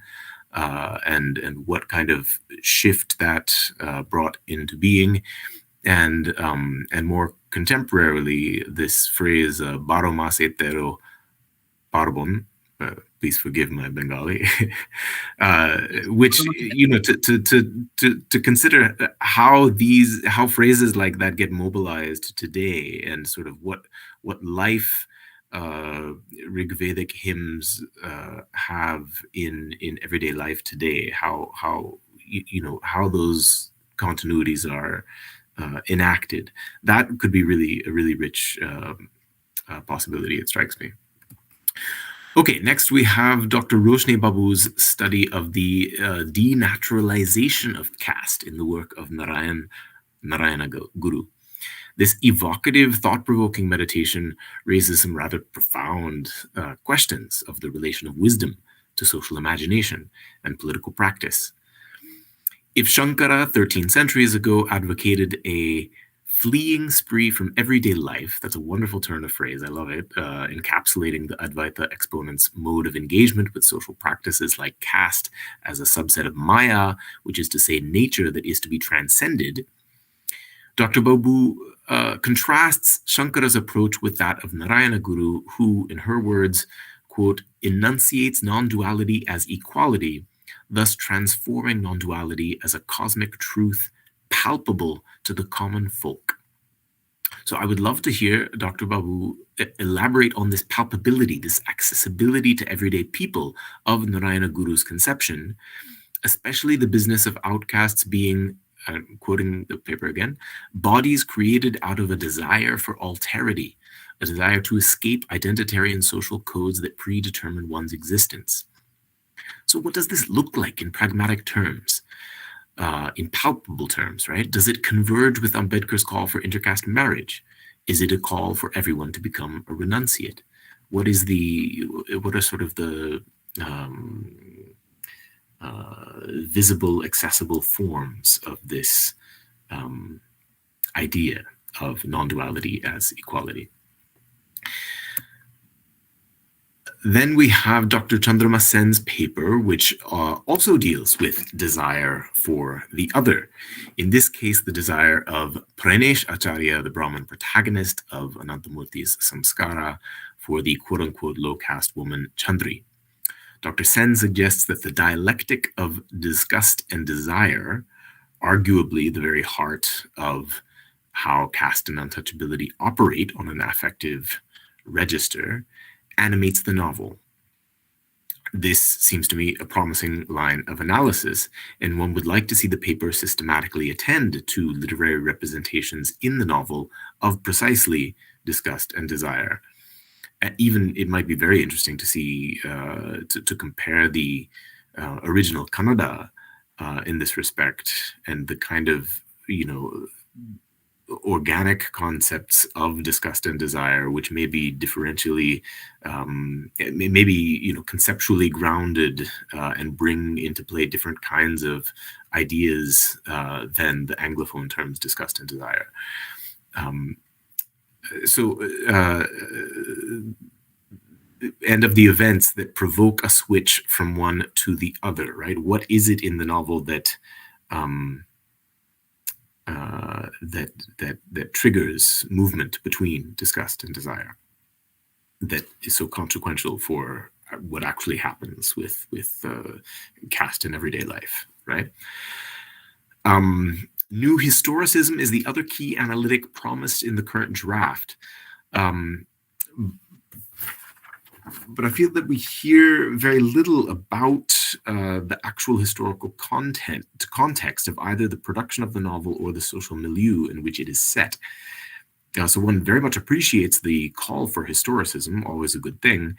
and what kind of shift that brought into being. And more contemporarily, this phrase "Baro mase tero parbon," please forgive my Bengali, which to consider how phrases like that get mobilized today, and sort of what life Rigvedic hymns have in everyday life today, how those continuities are enacted. That could be a really rich possibility, it strikes me. Okay, next we have Dr. Roshni Babu's study of the de-naturalisation of caste in the work of Narayana Guru. This evocative, thought-provoking meditation raises some rather profound questions of the relation of wisdom to social imagination and political practice. If Shankara 13 centuries ago advocated a fleeing spree from everyday life, that's a wonderful turn of phrase, I love it, encapsulating the Advaita exponent's mode of engagement with social practices like caste as a subset of Maya, which is to say nature that is to be transcended, Dr. Babu contrasts Shankara's approach with that of Narayana Guru, who, in her words, quote, enunciates non-duality as equality, thus transforming non-duality as a cosmic truth palpable to the common folk. So I would love to hear Dr. Babu elaborate on this palpability, this accessibility to everyday people of Narayana Guru's conception, especially the business of outcasts being, quoting the paper again, bodies created out of a desire for alterity, a desire to escape identitarian social codes that predetermine one's existence. So what does this look like in pragmatic terms, in palpable terms, right? Does it converge with Ambedkar's call for intercaste marriage? Is it a call for everyone to become a renunciate? What are sort of the visible, accessible forms of this idea of non-duality as equality? Then we have Dr. Chandrima Sen's paper, which also deals with desire for the other. In this case, the desire of Pranesh Acharya, the Brahmin protagonist of Ananthamurthy's Samskara, for the quote-unquote low-caste woman Chandri. Dr. Sen suggests that the dialectic of disgust and desire, arguably the very heart of how caste and untouchability operate on an affective register, animates the novel. This seems to me a promising line of analysis, and one would like to see the paper systematically attend to literary representations in the novel of precisely disgust and desire. Even it might be very interesting to see, to compare the original Kannada in this respect, and the kind of, organic concepts of disgust and desire, which may be differentially, maybe conceptually grounded and bring into play different kinds of ideas than the Anglophone terms disgust and desire. And of the events that provoke a switch from one to the other, right? What is it in the novel that that triggers movement between disgust and desire, that is so consequential for what actually happens with caste in everyday life, right? New historicism is the other key analytic promised in the current draft. But I feel that we hear very little about the actual historical context of either the production of the novel or the social milieu in which it is set. So one very much appreciates the call for historicism, always a good thing,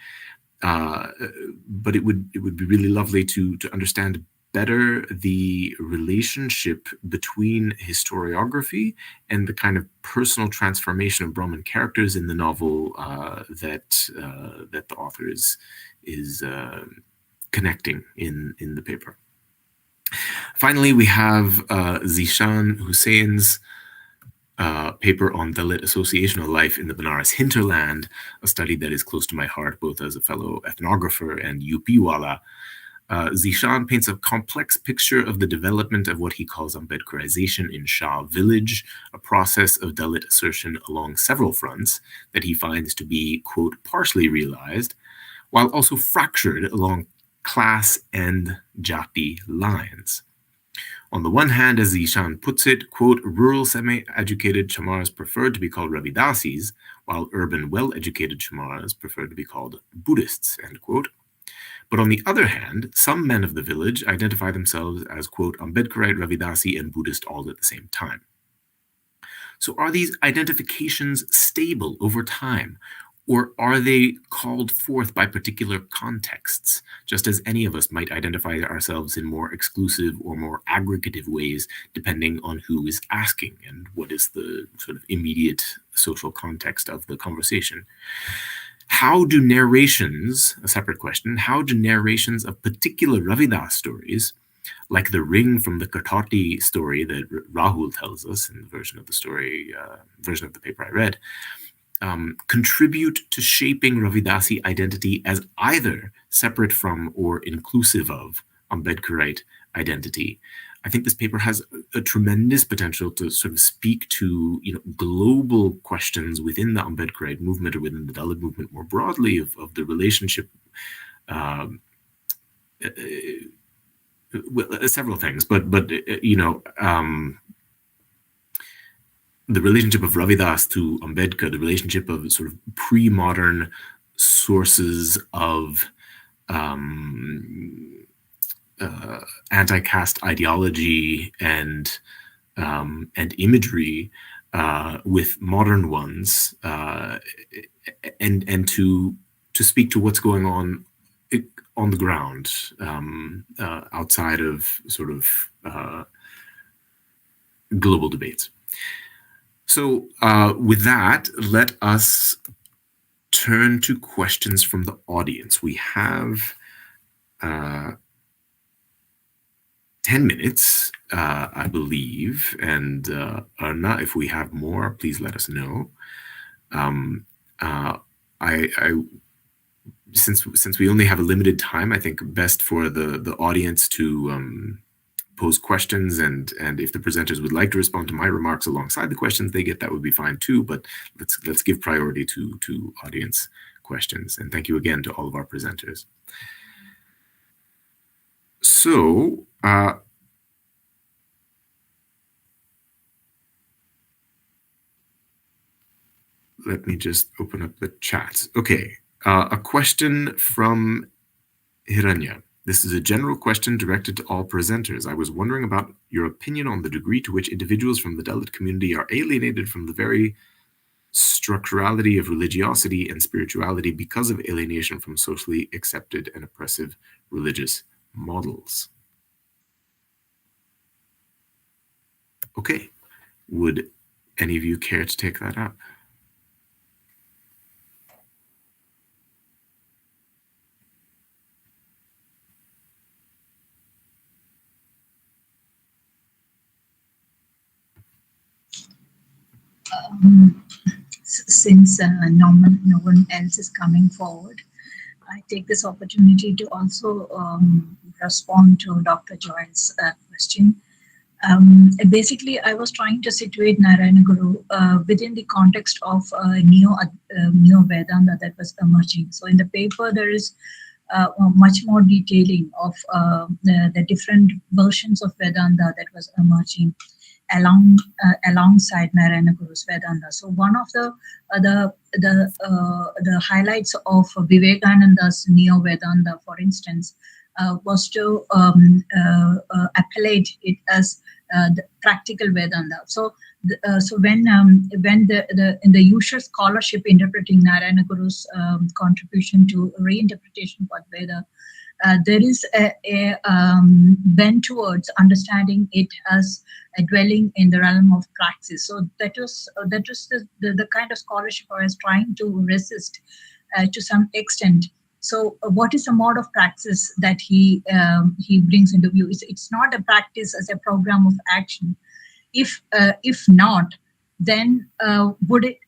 but it would be really lovely to understand better the relationship between historiography and the kind of personal transformation of Brahmin characters in the novel that the author is connecting in the paper. Finally, we have Zeeshan Husain's paper on Dalit associational life in the Banaras hinterland, a study that is close to my heart, both as a fellow ethnographer and UP-wala. Zeeshan paints a complex picture of the development of what he calls Ambedkarization in Shah village, a process of Dalit assertion along several fronts that he finds to be, quote, partially realized, while also fractured along class and jati lines. On the one hand, as Zeeshan puts it, quote, rural semi-educated Chamars preferred to be called Ravidasis, while urban well-educated Chamars preferred to be called Buddhists, end quote. But on the other hand, some men of the village identify themselves as, quote, Ambedkarite, Ravidasi, and Buddhist all at the same time. So are these identifications stable over time, or are they called forth by particular contexts, just as any of us might identify ourselves in more exclusive or more aggregative ways, depending on who is asking and what is the sort of immediate social context of the conversation? How do narrations, a separate question, how do narrations of particular Ravidas stories, like the ring from the Kathati story that Rahul tells us in the version of the story, version of the paper I read, contribute to shaping Ravidasi identity as either separate from or inclusive of Ambedkarite identity? I think this paper has a tremendous potential to sort of speak to, global questions within the Ambedkarite movement or within the Dalit movement more broadly of the relationship, several things, but the relationship of Ravidas to Ambedkar, the relationship of sort of pre-modern sources of anti-caste ideology and imagery with modern ones, and to speak to what's going on on the ground, outside of sort of global debates. So with that, let us turn to questions from the audience. We have 10 minutes, I believe, and Arna, if we have more, please let us know. Since we only have a limited time, I think best for the audience to pose questions, and if the presenters would like to respond to my remarks alongside the questions they get, that would be fine too. But let's give priority to audience questions. And thank you again to all of our presenters. So let me just open up the chat. Okay, a question from Hiranya. This is a general question directed to all presenters. I was wondering about your opinion on the degree to which individuals from the Dalit community are alienated from the very structurality of religiosity and spirituality because of alienation from socially accepted and oppressive religious models. Okay, would any of you care to take that up? Since no one else is coming forward, I take this opportunity to also respond to Dr. Joy's question. Basically, I was trying to situate Narayana Guru within the context of neo Vedanta that was emerging. So in the paper, there is much more detailing of the different versions of Vedanta that was emerging alongside Narayana Guru's Vedanta. So one of the highlights of Vivekananda's Neo Vedanta, for instance, was to appellate it as the practical Vedanta. So when in the usual scholarship interpreting Narayana Guru's contribution to reinterpretation of Veda, there is a bent towards understanding it as a dwelling in the realm of praxis. So that was the kind of scholarship I was trying to resist to some extent. So what is a mode of praxis that he brings into view? It's not a practice as a program of action. If not, then would it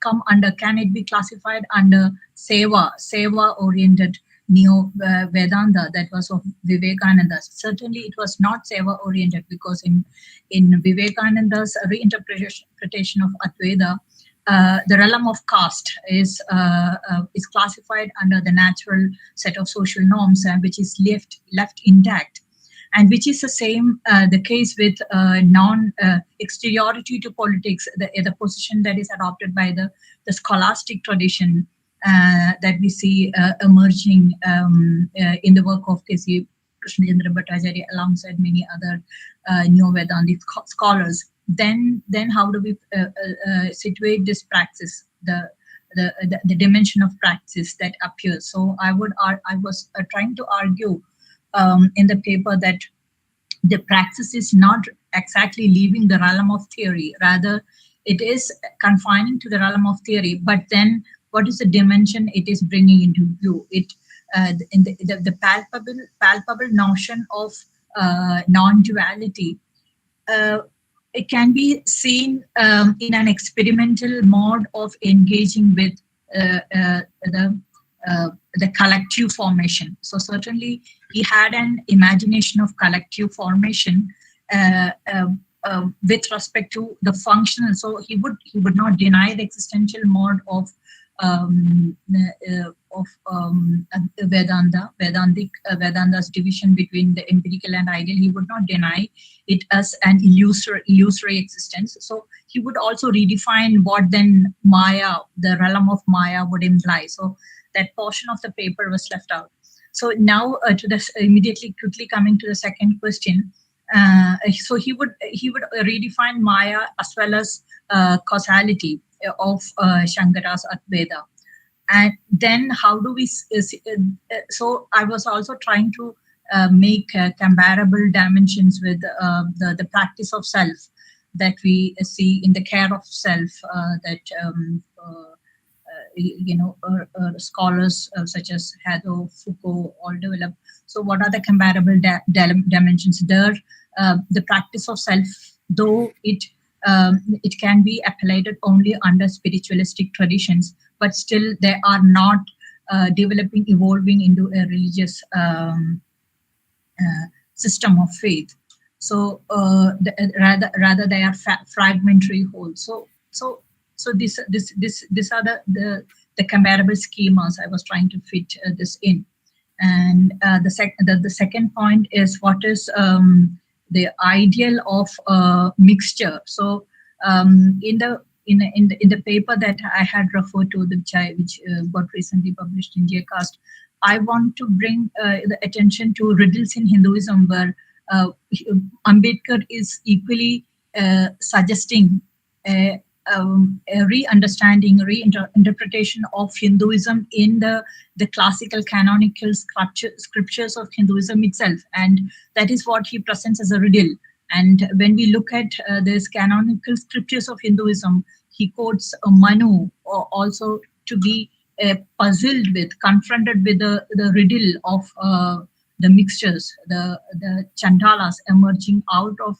come under? Can it be classified under seva oriented Neo Vedanta that was of Vivekananda? Certainly, it was not seva oriented, because in Vivekananda's reinterpretation of Advaita, the realm of caste is classified under the natural set of social norms, which is left intact, and which is the same the case with non-exteriority to politics, the position that is adopted by the scholastic tradition that we see emerging in the work of K.C. Krishnachandra Bhattacharya alongside many other Neo-Vedantic scholars. Then how do we situate this praxis, the dimension of praxis that appears? So I was trying to argue in the paper that the praxis is not exactly leaving the realm of theory, rather it is confining to the realm of theory, but then what is the dimension it is bringing into view? It in the palpable notion of non-duality. It can be seen in an experimental mode of engaging with the collective formation. So certainly he had an imagination of collective formation with respect to the functional. So he would not deny the existential mode of Vedanta's division between the empirical and ideal. He would not deny it as an illusory existence. So he would also redefine what then Maya, the realm of Maya, would imply. So that portion of the paper was left out. So now to this, quickly coming to the second question. So he would redefine Maya as well as causality of Shankara's Advaita. and then how do we so I was also trying to make comparable dimensions with the practice of self that we see in the care of self, that scholars such as Haddo, Foucault all develop. So what are the comparable dimensions there? The practice of self, though it can be applied only under spiritualistic traditions, but still they are not evolving into a religious system of faith. So rather they are fragmentary wholes. So these are the comparable schemas I was trying to fit this in. And the second point is what is the ideal of mixture. So in the paper that I had referred to, which got recently published in JCast, I want to bring the attention to riddles in Hinduism, where Ambedkar is equally suggesting a re-understanding, reinterpretation of Hinduism in the classical canonical scriptures of Hinduism itself. And that is what he presents as a riddle. And when we look at these canonical scriptures of Hinduism, he quotes Manu also to be puzzled with, confronted with the riddle of the mixtures, the chandalas emerging out of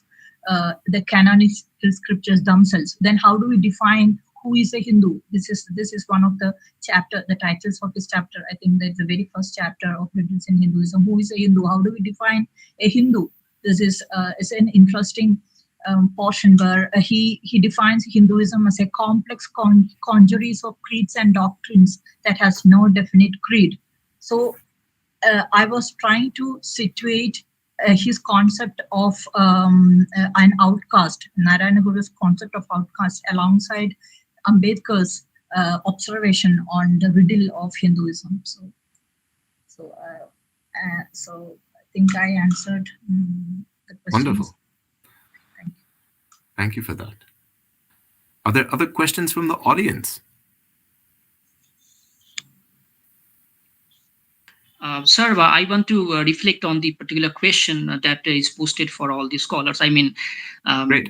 the canonical scriptures themselves. Then how do we define who is a Hindu? This is one of the titles of this chapter. I think that's the very first chapter of Riddles in Hinduism. Who is a Hindu? How do we define a Hindu? This is an interesting portion where he defines Hinduism as a complex congeries of creeds and doctrines that has no definite creed. So I was trying to situate his concept of an outcast, Narayana Guru's concept of outcast, alongside Ambedkar's observation on the riddle of Hinduism. So I think I answered the questions. Wonderful. Thank you for that. Are there other questions from the audience? Sir, I want to reflect on the particular question that is posted for all the scholars. I mean, Great.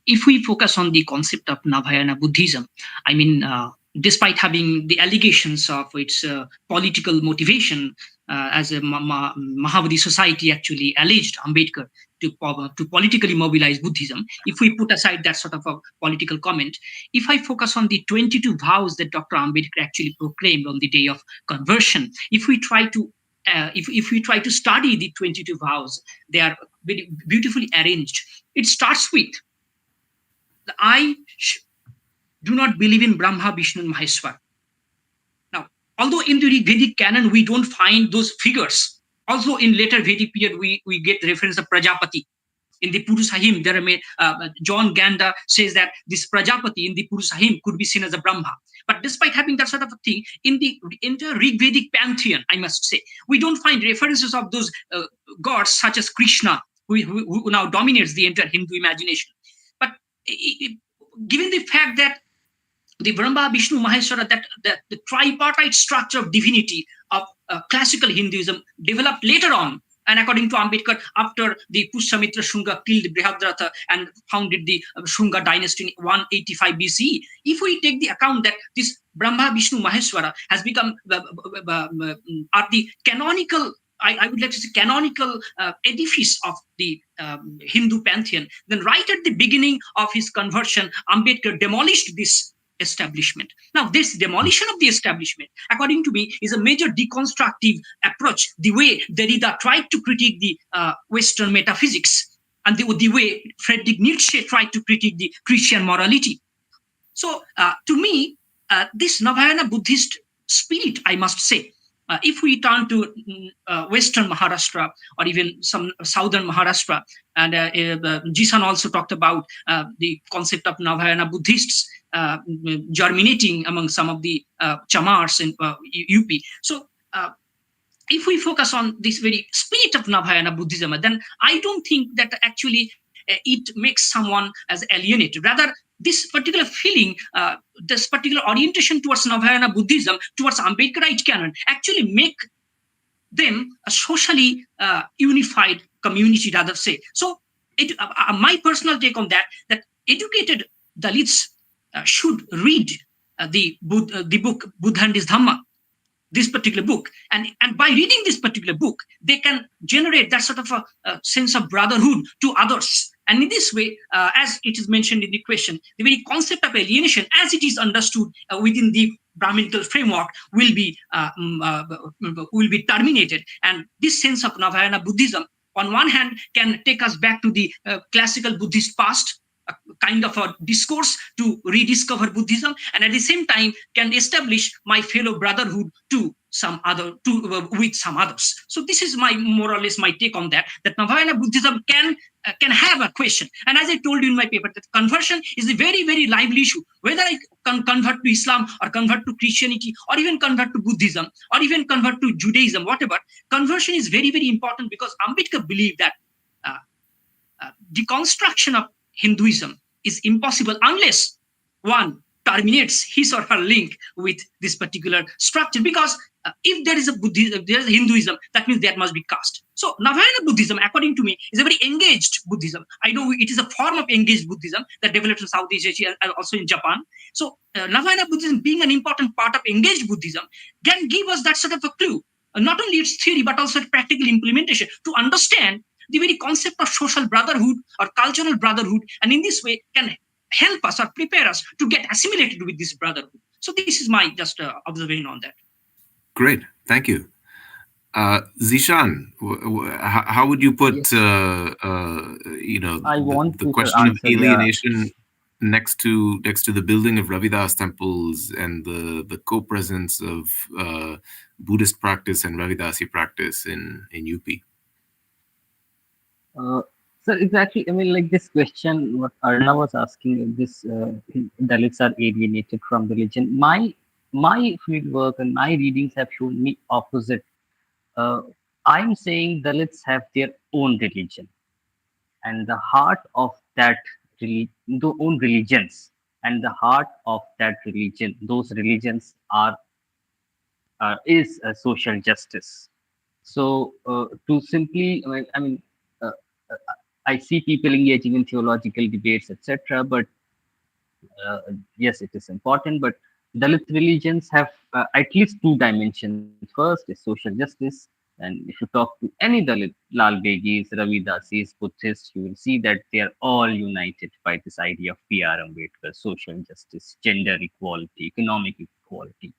If we focus on the concept of Navayana Buddhism, I mean, despite having the allegations of its political motivation, as a Mahavadi society actually alleged Ambedkar to politically mobilize Buddhism, if we put aside that sort of a political comment, if I focus on the 22 vows that Dr. Ambedkar actually proclaimed on the day of conversion, if we try to if we try to study the 22 vows, they are very beautifully arranged. It starts with, I do not believe in Brahma, Vishnu, and Maheshwar. Now, although in the Vedic canon we don't find those figures, also in later Vedic period we get the reference of Prajapati. In the Purusahim, John Ganda says that this Prajapati in the Purusahim could be seen as a Brahma. But despite having that sort of a thing, in the entire Rig Vedic pantheon, I must say, we don't find references of those gods such as Krishna, who now dominates the entire Hindu imagination. But given the fact that the Brahma, Vishnu, Maheshwara, that the tripartite structure of divinity of classical Hinduism developed later on, and according to Ambedkar, after the Pushyamitra Shunga killed Brihadratha and founded the Shunga dynasty in 185 BCE, if we take the account that this Brahma, Vishnu, Maheshwara has become are the canonical, I would like to say canonical edifice of the Hindu pantheon, then right at the beginning of his conversion, Ambedkar demolished this establishment. Now, this demolition of the establishment, according to me, is a major deconstructive approach, the way Derrida tried to critique the Western metaphysics, and the way Friedrich Nietzsche tried to critique the Christian morality. So, to me, this Navayana Buddhist spirit, I must say, if we turn to Western Maharashtra or even some Southern Maharashtra, and Zeeshan also talked about the concept of Navayana Buddhists germinating among some of the chamars in UP. So if we focus on this very spirit of Navayana Buddhism, then I don't think that actually it makes someone as alienated. Rather, this particular feeling, this particular orientation towards Navayana Buddhism, towards Ambedkarite canon, actually make them a socially unified community, rather say. So my personal take on that educated Dalits should read the book Buddha and his Dhamma, this particular book, and by reading this particular book they can generate that sort of a sense of brotherhood to others. And in this way, as it is mentioned in the question, the very concept of alienation as it is understood within the Brahminical framework will be terminated, and this sense of Navayana Buddhism on one hand can take us back to the classical Buddhist past, a kind of a discourse to rediscover Buddhism, and at the same time can establish my fellow brotherhood to some other with some others. So this is my more or less my take on that Navayana Buddhism can have a question. And as I told you in my paper, that conversion is a very, very lively issue. Whether I can convert to Islam or convert to Christianity or even convert to Buddhism or even convert to Judaism, whatever, conversion is very, very important, because Ambedkar believed that deconstruction of Hinduism is impossible unless one terminates his or her link with this particular structure. Because if there is a Buddhism, if there is a Hinduism, that means there must be caste. So Navayana Buddhism, according to me, is a very engaged Buddhism. I know it is a form of engaged Buddhism that developed in Southeast Asia and also in Japan. So Navayana Buddhism, being an important part of engaged Buddhism, can give us that sort of a clue, not only its theory but also its practical implementation, to understand the very concept of social brotherhood or cultural brotherhood, and in this way can help us or prepare us to get assimilated with this brotherhood. So this is my just observation on that. Great, thank you. Zeeshan, how would you put the question of alienation next to the building of Ravidas temples and the co-presence of Buddhist practice and Ravidasi practice in UP? So exactly, I mean, like this question, what Arna was asking, if this Dalits are alienated from religion. My field work and my readings have shown me opposite. I'm saying Dalits have their own religion, and the heart of that the own religions, and the heart of that religion, those religions is social justice. So to simply, I mean, uh, uh, I see people engaging in theological debates, etc. But yes, it is important. But Dalit religions have at least two dimensions. First is social justice, and if you talk to any Dalit, Lal Begis, Ravidasis, Buddhists, you will see that they are all united by this idea of P.R. Ambedkar, social justice, gender equality, economic equality.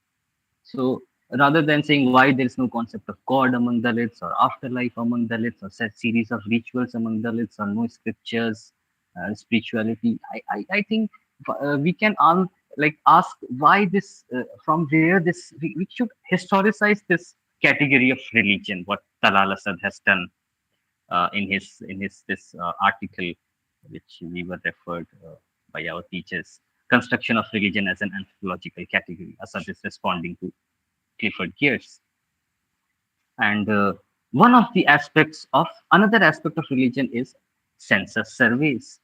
So rather than saying why there is no concept of God among Dalits or afterlife among Dalits or set series of rituals among Dalits or no scriptures, spirituality, I think we can ask why this, from where this, we should historicize this category of religion, what Talal Asad has done in his this article, which we were referred by our teachers, construction of religion as an anthropological category. Asad is responding to Clifford Geertz. And another aspect of religion is census surveys.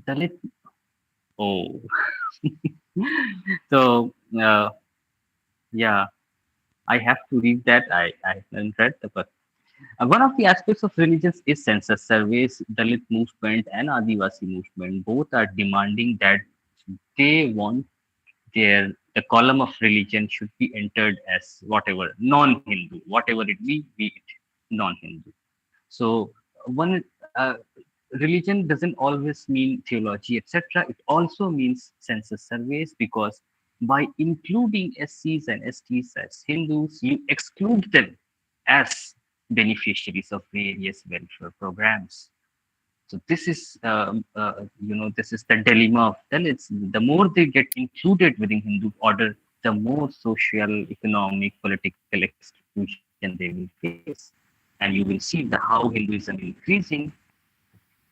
Dalit, oh, so yeah, I have to read that. I haven't read the but one of the aspects of religions is census surveys. Dalit movement and Adivasi movement both are demanding that they want the column of religion should be entered as whatever non-Hindu, whatever it be it non-Hindu. So one religion doesn't always mean theology, etc. It also means census surveys, because by including SCs and STs as Hindus, you exclude them as beneficiaries of various welfare programs. So this is, this is the dilemma of Dalits. The more they get included within Hindu order, the more social, economic, political exclusion they will face. And you will see how Hinduism is increasing,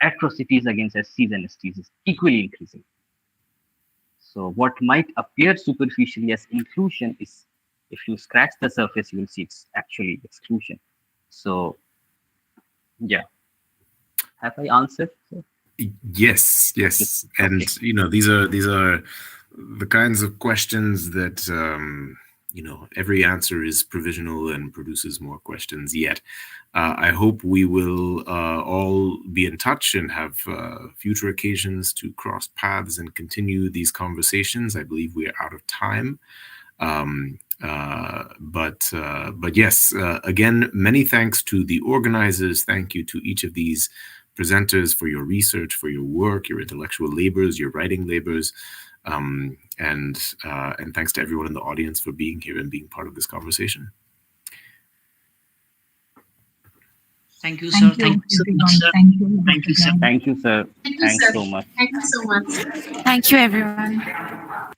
atrocities against SCs and STs is equally increasing. So what might appear superficially as inclusion is, if you scratch the surface, you will see it's actually exclusion. So, yeah. Have I answered? Yes, yes, and these are the kinds of questions that every answer is provisional and produces more questions yet. I hope we will all be in touch and have future occasions to cross paths and continue these conversations. I believe we are out of time. But yes, again, many thanks to the organizers. Thank you to each of these presenters for your research, for your work, your intellectual labors, your writing labors. And thanks to everyone in the audience for being here and being part of this conversation. Thank you, sir. Thank you, everyone. Thank you. Thank you, sir. Thank you, sir. Thank you, Thanks sir. so much. Thank you so much. Thank you, everyone.